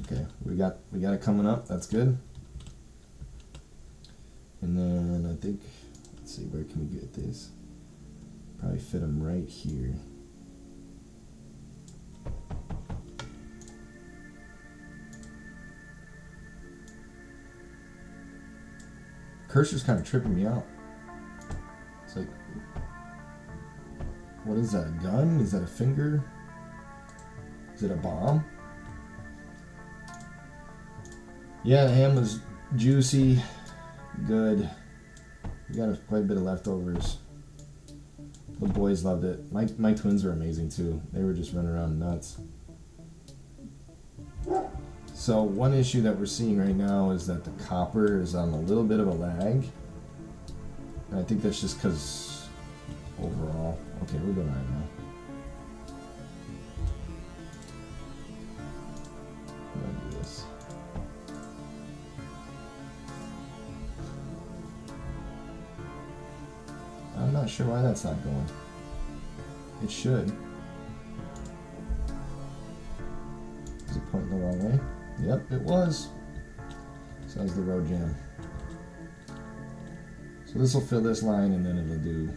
Okay, we got it coming up. That's good. And then I think, let's see, where can we get this? Probably fit them right here. Cursor's kind of tripping me out. It's like, what is that, a gun? Is that a finger? Is it a bomb? Yeah, the ham was juicy, good. We got quite a bit of leftovers. The boys loved it. My twins were amazing too. They were just running around nuts. So one issue that we're seeing right now is that the copper is on a little bit of a lag. And I think that's just because overall. Okay, we're doing alright now. I'm gonna do this. sure why that's not going. It should. Is it pointing the wrong way? Yep, it was. So that was the road jam. So this will fill this line and then it'll do.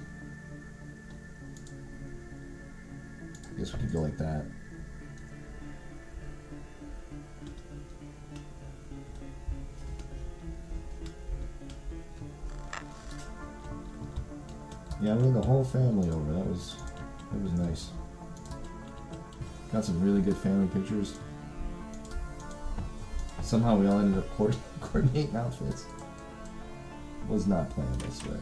I guess we could go like that. Yeah, we had the whole family over. That was nice. Got some really good family pictures. Somehow we all ended up coordinating outfits. Was not planned, I swear.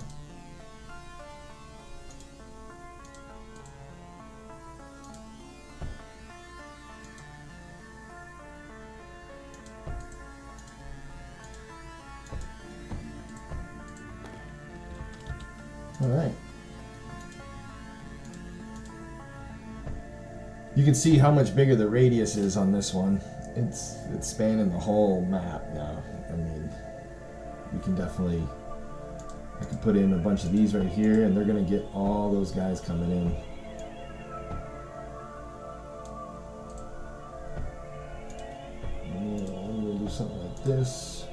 All right. You can see how much bigger the radius is on this one. It's spanning the whole map now. I mean, we can definitely. I can put in a bunch of these right here, and they're gonna get all those guys coming in. And I'm gonna do something like this.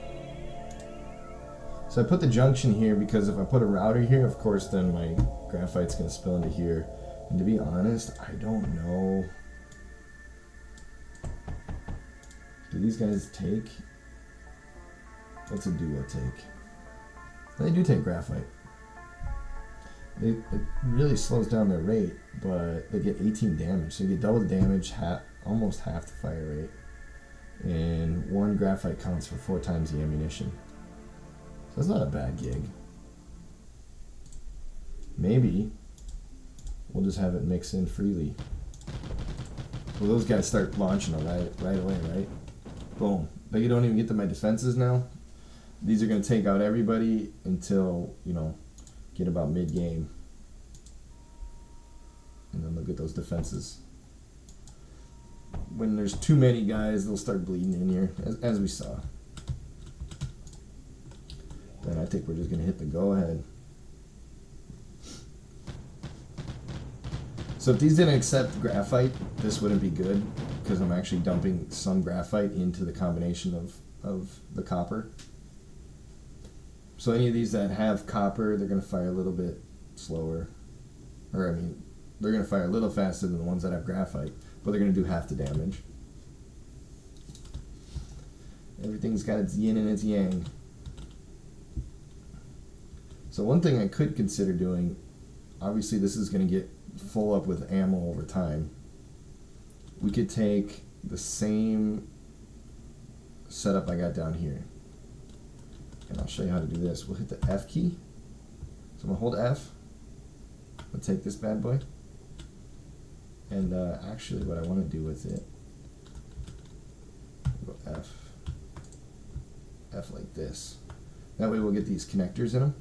So I put the junction here because if I put a router here, of course, then my graphite's gonna spill into here. And to be honest, I don't know. Do these guys take? What's a duo take? They do take graphite. It really slows down their rate, but they get 18 damage. So you get double the damage, almost half the fire rate. And 1 graphite counts for 4 times the ammunition. So that's not a bad gig. Maybe we'll just have it mix in freely. Well, those guys start launching right away, right? Boom. Like you don't even get to my defenses now. These are going to take out everybody until, get about mid-game. And then look at those defenses. When there's too many guys, they'll start bleeding in here, as we saw. Then I think we're just going to hit the go-ahead. So if these didn't accept graphite, this wouldn't be good, because I'm actually dumping some graphite into the combination of the copper. So any of these that have copper, they're going to fire a little bit slower. They're going to fire a little faster than the ones that have graphite, but they're going to do half the damage. Everything's got its yin and its yang. So one thing I could consider doing, obviously this is going to get full up with ammo over time. We could take the same setup I got down here. And I'll show you how to do this. We'll hit the F key. So I'm going to hold F. I'll take this bad boy. And actually what I want to do with it, we'll go F like this. That way we'll get these connectors in them.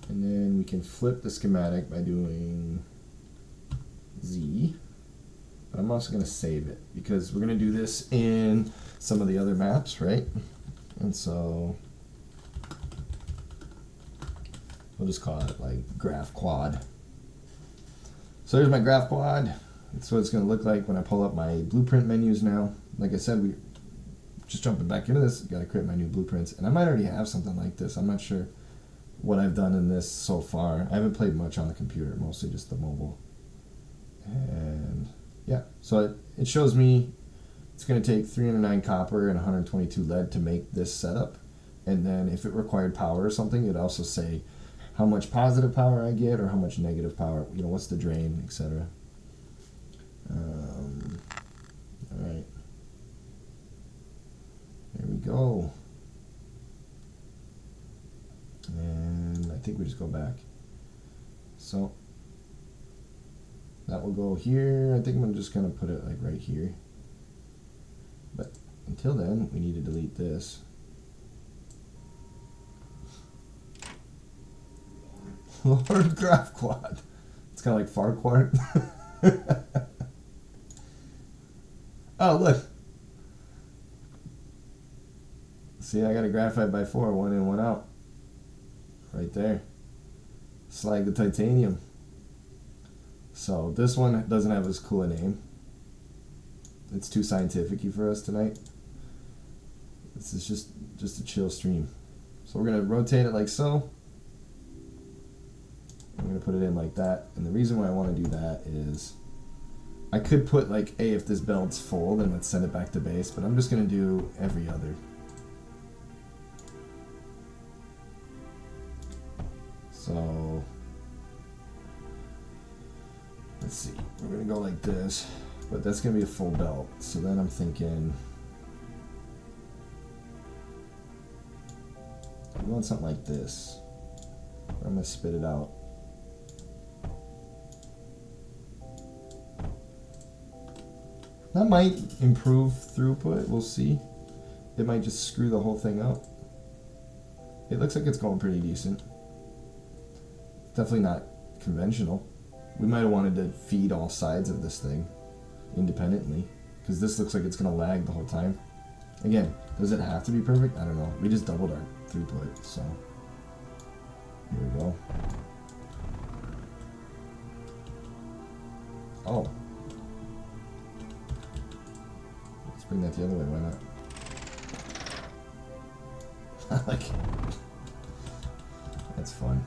And then we can flip the schematic by doing Z. But I'm also going to save it because we're going to do this in some of the other maps, right? And so we'll just call it like graph quad. So here's my graph quad. That's what it's going to look like when I pull up my blueprint menus now. Like I said, we just jumping back into this, got to create my new blueprints. And I might already have something like this. I'm not sure what I've done in this so far. I haven't played much on the computer, mostly just the mobile. And yeah, so it shows me it's going to take 309 copper and 122 lead to make this setup. And then if it required power or something, it'd also say how much positive power I get or how much negative power, what's the drain, etc. All right. There we go. And I think we just go back. So that will go here. I think I'm just going to put it like right here. But until then, we need to delete this. Lord Graph Quad. It's kind of like Farquhar. Oh, look. See, I got a graphite by 4, 1 in, 1 out. right there. Slag the titanium. So this one doesn't have as cool a name. It's too scientific-y for us tonight. This is just a chill stream. So we're going to rotate it like so. I'm going to put it in like that. And the reason why I want to do that is I could put like, hey, if this belt's full, then let's send it back to base. But I'm just going to do every other. So let's see. We're going to go like this. But that's going to be a full belt. So then I'm thinking we want something like this. I'm going to spit it out. That might improve throughput. We'll see. It might just screw the whole thing up. It looks like it's going pretty decent. Definitely not conventional. We might have wanted to feed all sides of this thing independently, because this looks like it's going to lag the whole time. Again, does it have to be perfect? I don't know. We just doubled our throughput, so here we go. Oh. Let's bring that the other way, why not? I like it. That's fun.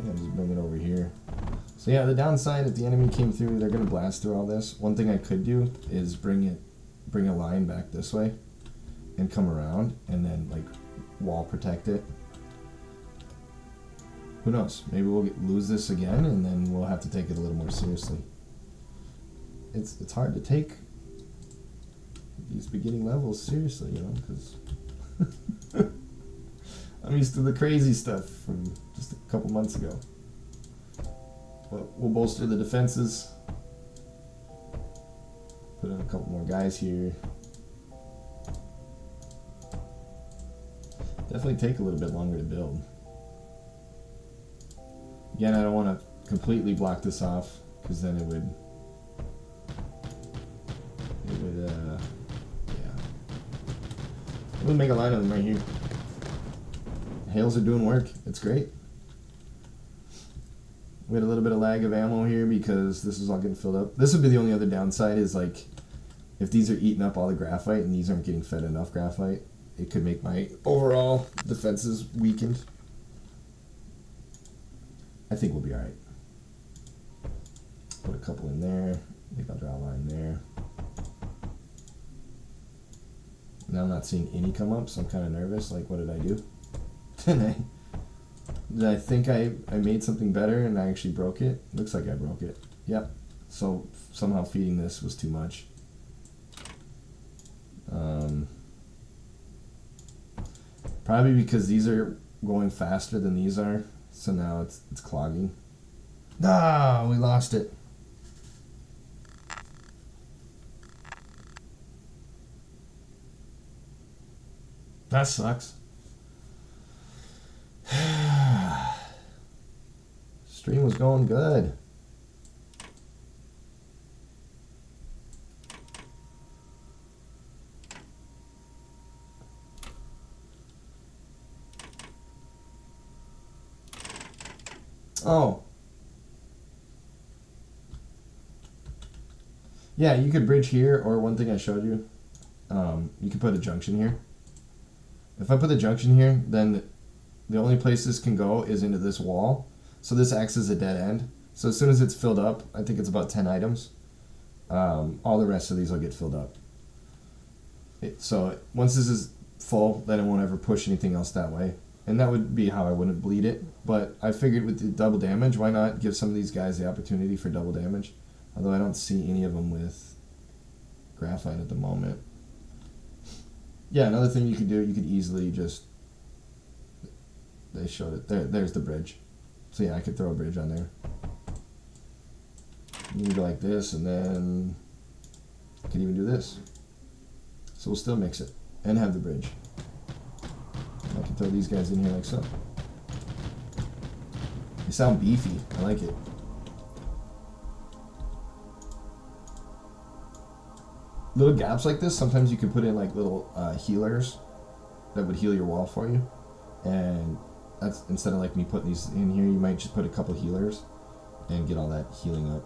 I'll just bring it over here. So yeah, the downside, if the enemy came through, they're gonna blast through all this. One thing I could do is bring a line back this way and come around and then like wall protect it. Who knows? Maybe we'll lose this again and then we'll have to take it a little more seriously. It's hard to take these beginning levels seriously, you know, because I'm used to the crazy stuff from just a couple months ago. But we'll bolster the defenses. Put in a couple more guys here. Definitely take a little bit longer to build. Again, I don't want to completely block this off, because then it would make a line of them right here. Hails are doing work. It's great. We had a little bit of lag of ammo here because this is all getting filled up. This would be the only other downside is like if these are eating up all the graphite and these aren't getting fed enough graphite, it could make my overall defenses weakened. I think we'll be alright. Put a couple in there. I think I'll draw a line there. Now I'm not seeing any come up, so I'm kind of nervous. Like, what did I do? Did I think I made something better and I actually broke it? Looks like I broke it. Yep. So somehow feeding this was too much. Probably because these are going faster than these are, so now it's clogging. Ah, we lost it. That sucks. Stream was going good. Oh. Yeah, you could bridge here, or one thing I showed you, you could put a junction here. If I put the junction here, then the only place this can go is into this wall. So this acts as a dead end. So as soon as it's filled up, I think it's about 10 items, all the rest of these will get filled up. So once this is full, then it won't ever push anything else that way. And that would be how I wouldn't bleed it. But I figured with the double damage, why not give some of these guys the opportunity for double damage? Although I don't see any of them with graphite at the moment. Yeah, another thing you could do, you could easily just... They showed it. There's the bridge. So yeah, I could throw a bridge on there. You can go like this, and then I could even do this. So we'll still mix it and have the bridge. I can throw these guys in here like so. They sound beefy. I like it. little gaps like this, sometimes you can put in like little healers that would heal your wall for you. And that's, instead of like me putting these in here, you might just put a couple healers and get all that healing up.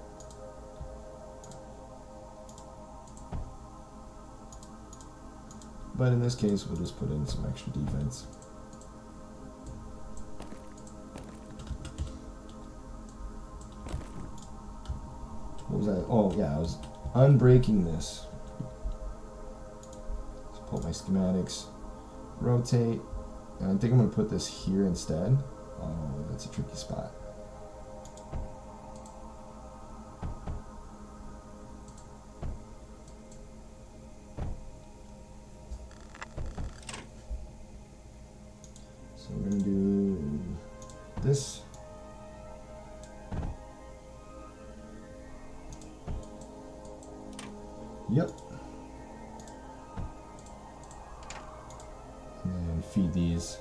But in this case, we'll just put in some extra defense. What was that? Oh yeah, I was unbreaking this. Let's pull my schematics, rotate, and I think I'm going to put this here instead. Oh, that's a tricky spot. So we're going to do this. Yep. And then feed these.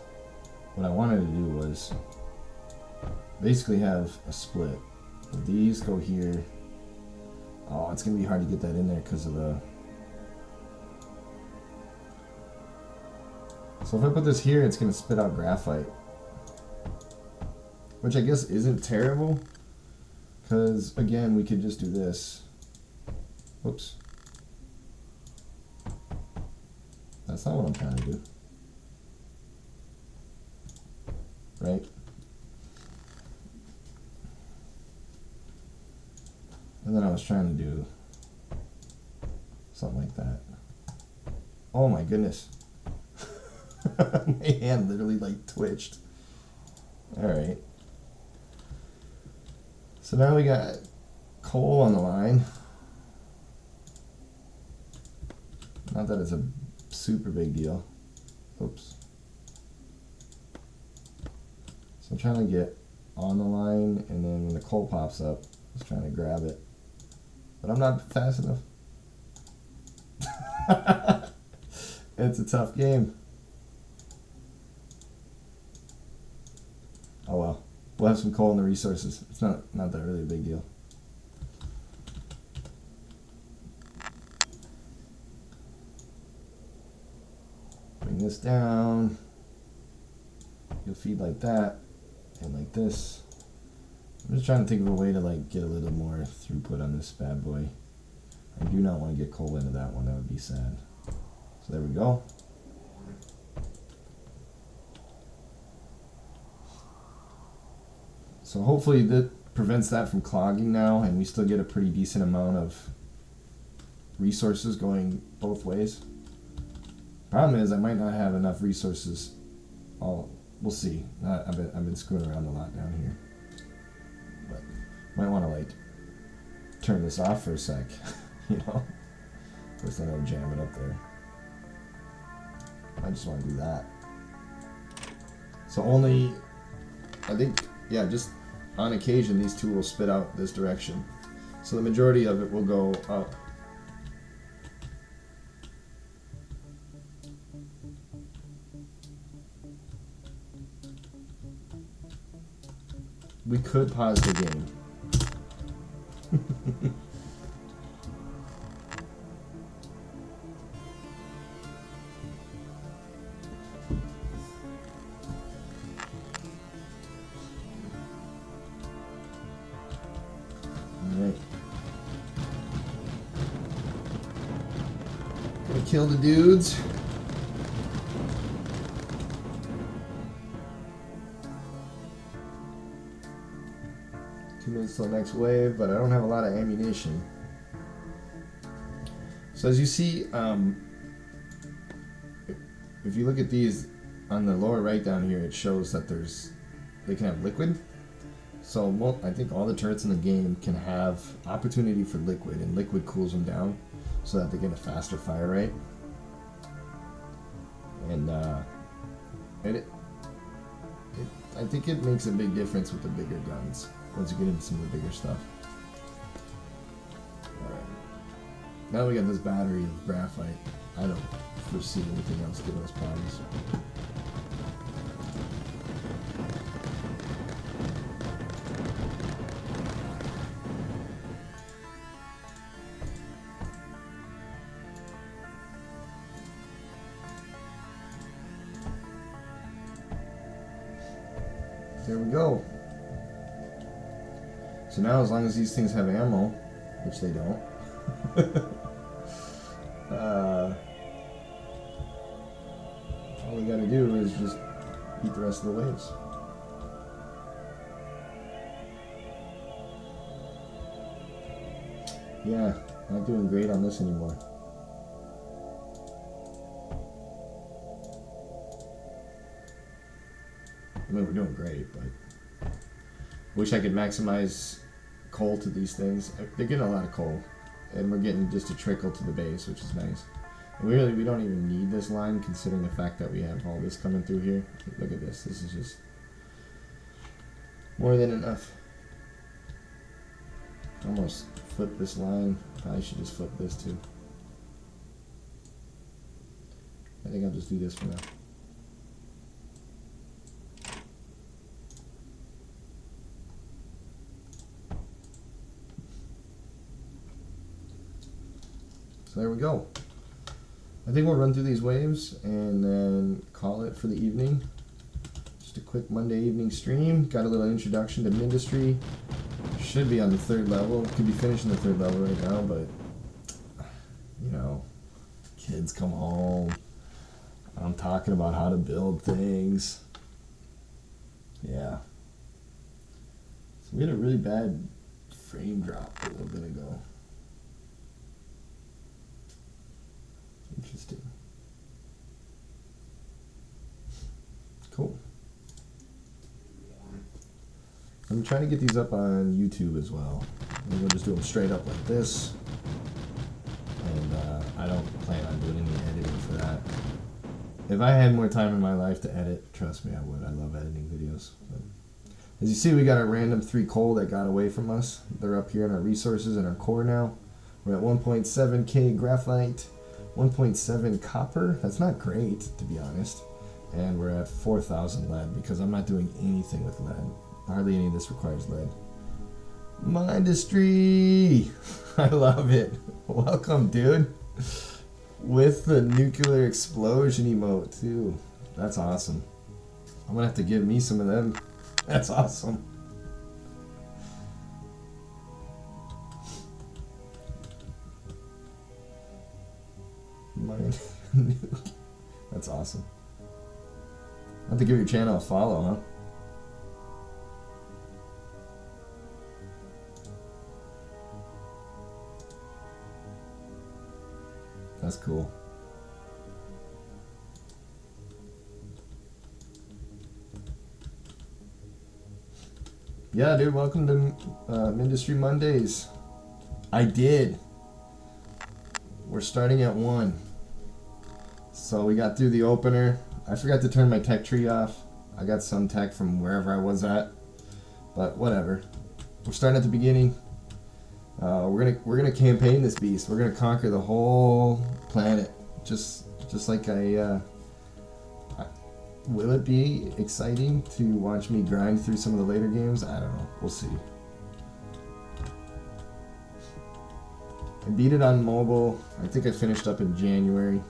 What I wanted to do was basically have a split. These go here. Oh, it's going to be hard to get that in there because of the... So if I put this here, it's going to spit out graphite. Which I guess isn't terrible. Because, again, we could just do this. Whoops. That's not what I'm trying to do. Right? And then I was trying to do something like that. Oh my goodness. My hand literally like twitched. Alright. So now we got coal on the line. Not that it's a super big deal. Oops. So I'm trying to get on the line, and then when the coal pops up, I was trying to grab it. But I'm not fast enough. It's a tough game. Oh well. We'll have some coal in the resources. It's not that really a big deal. Bring this down. You'll feed like that and like this. I'm just trying to think of a way to like get a little more throughput on this bad boy. I do not want to get coal into that one. That would be sad. So there we go. So hopefully that prevents that from clogging now, and we still get a pretty decent amount of resources going both ways. Problem is I might not have enough resources. We'll see. I've been screwing around a lot down here. But might want to like turn this off for a sec. You know? Of course then I'll jam it up there. I just want to do that. So only, I think, yeah, just on occasion these two will spit out this direction. So the majority of it will go up. We could pause the game. Alright. Gonna kill the dudes. 2 minutes till the next wave, but I don't have a lot of ammunition. So as you see, if you look at these on the lower right down here, it shows that they can have liquid. So I think all the turrets in the game can have opportunity for liquid, and liquid cools them down so that they get a faster fire rate. And I think it makes a big difference with the bigger guns once you get into some of the bigger stuff. Alright. Now that we got this battery of graphite, I don't foresee anything else giving us problems. There we go. So now, as long as these things have ammo, which they don't, all we gotta do is just beat the rest of the waves. Yeah, not doing great on this anymore. I mean, we're doing great, but wish I could maximize coal to these things. They're getting a lot of coal, and we're getting just a trickle to the base, which is nice. And we don't even need this line, considering the fact that we have all this coming through here. Look at this. This is just more than enough. Almost flip this line. Probably should just flip this too. I think I'll just do this for now. So there we go. I think we'll run through these waves and then call it for the evening. Just a quick Monday evening stream. Got a little introduction to Mindustry. Should be on the 3rd level. Could be finishing the 3rd level right now, but you know, kids come home. I'm talking about how to build things. Yeah. So we had a really bad frame drop a little bit ago. Interesting. Cool. I'm trying to get these up on YouTube as well. And we'll just do them straight up like this. And I don't plan on doing any editing for that. If I had more time in my life to edit, trust me, I would. I love editing videos. But as you see, we got a random 3 coal that got away from us. They're up here in our resources and our core now. We're at 1.7k graphite, 1.7 copper. That's not great, to be honest. And we're at 4,000 lead because I'm not doing anything with lead. Hardly any of this requires lead. Mindustry! I love it. Welcome, dude. With the nuclear explosion emote, too. That's awesome. I'm gonna have to give me some of them. That's awesome. That's awesome. I'll have to give your channel a follow, huh? That's cool. Yeah, dude, welcome to Mindustry Mondays. I did. We're starting at 1. So we got through the opener. I forgot to turn my tech tree off. I got some tech from wherever I was at. But whatever. We're starting at the beginning. We're gonna campaign this beast. We're gonna conquer the whole planet. Just like will it be exciting to watch me grind through some of the later games? I don't know. We'll see. I beat it on mobile. I think I finished up in January.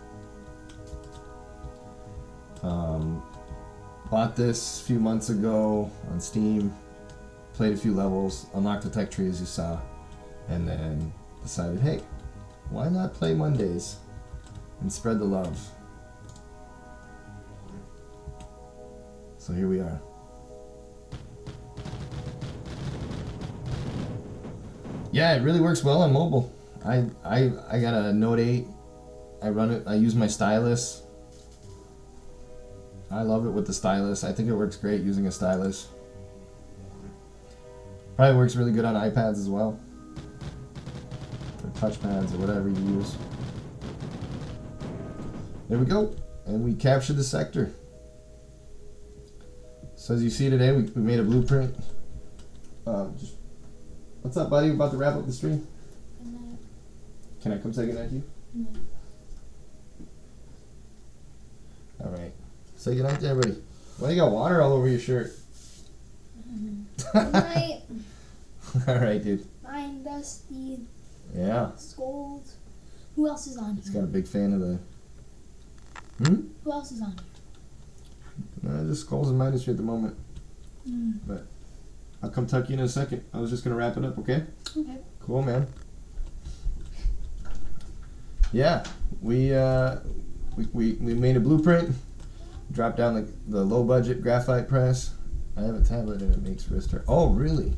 Bought this a few months ago on Steam. Played a few levels. Unlocked the tech tree as you saw. And then decided, hey, why not play Mondays and spread the love? So here we are. Yeah, it really works well on mobile. I got a Note 8. I run it. I use my stylus. I love it with the stylus. I think it works great using a stylus. Probably works really good on iPads as well. Touchpads or whatever you use. There we go, and we captured the sector. So as you see today, we made a blueprint. What's up, buddy? We're about to wrap up the stream. Can I come say goodnight to you? No. All right. Say goodnight to everybody. Why you got water all over your shirt? Good night. All right, dude. Mindustry. Yeah. Scold. Who else is on He's here? got a big fan of the... Who else is on here? Just Skulls and Mindustry at the moment. But I'll come tuck you in a second. I was just gonna wrap it up, okay? Okay. Cool, man. Yeah, we made a blueprint. Dropped down the low budget graphite press. I have a tablet and it makes wrist hurt. Oh, really?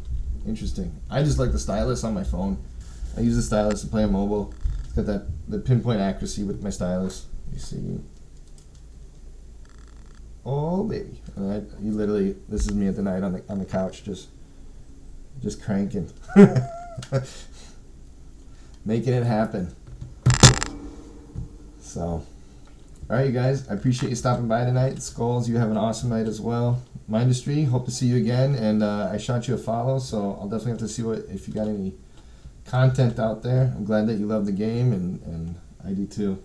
Interesting. I just like the stylus on my phone. I use the stylus to play on mobile. It's got the pinpoint accuracy with my stylus. You see. Oh, baby. And you literally, this is me at the night on the couch just cranking. Making it happen. So, alright, you guys. I appreciate you stopping by tonight. Skulls, you have an awesome night as well. Mindustry, hope to see you again. And I shot you a follow, so I'll definitely have to see if you got any content out there. I'm glad that you love the game, and I do too.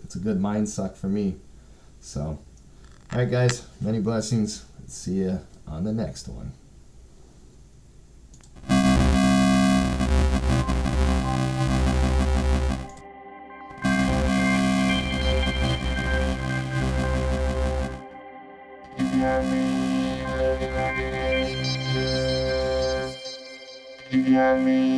It's a good mind suck for me. So, alright, guys. Many blessings. See you on the next one. Yummy.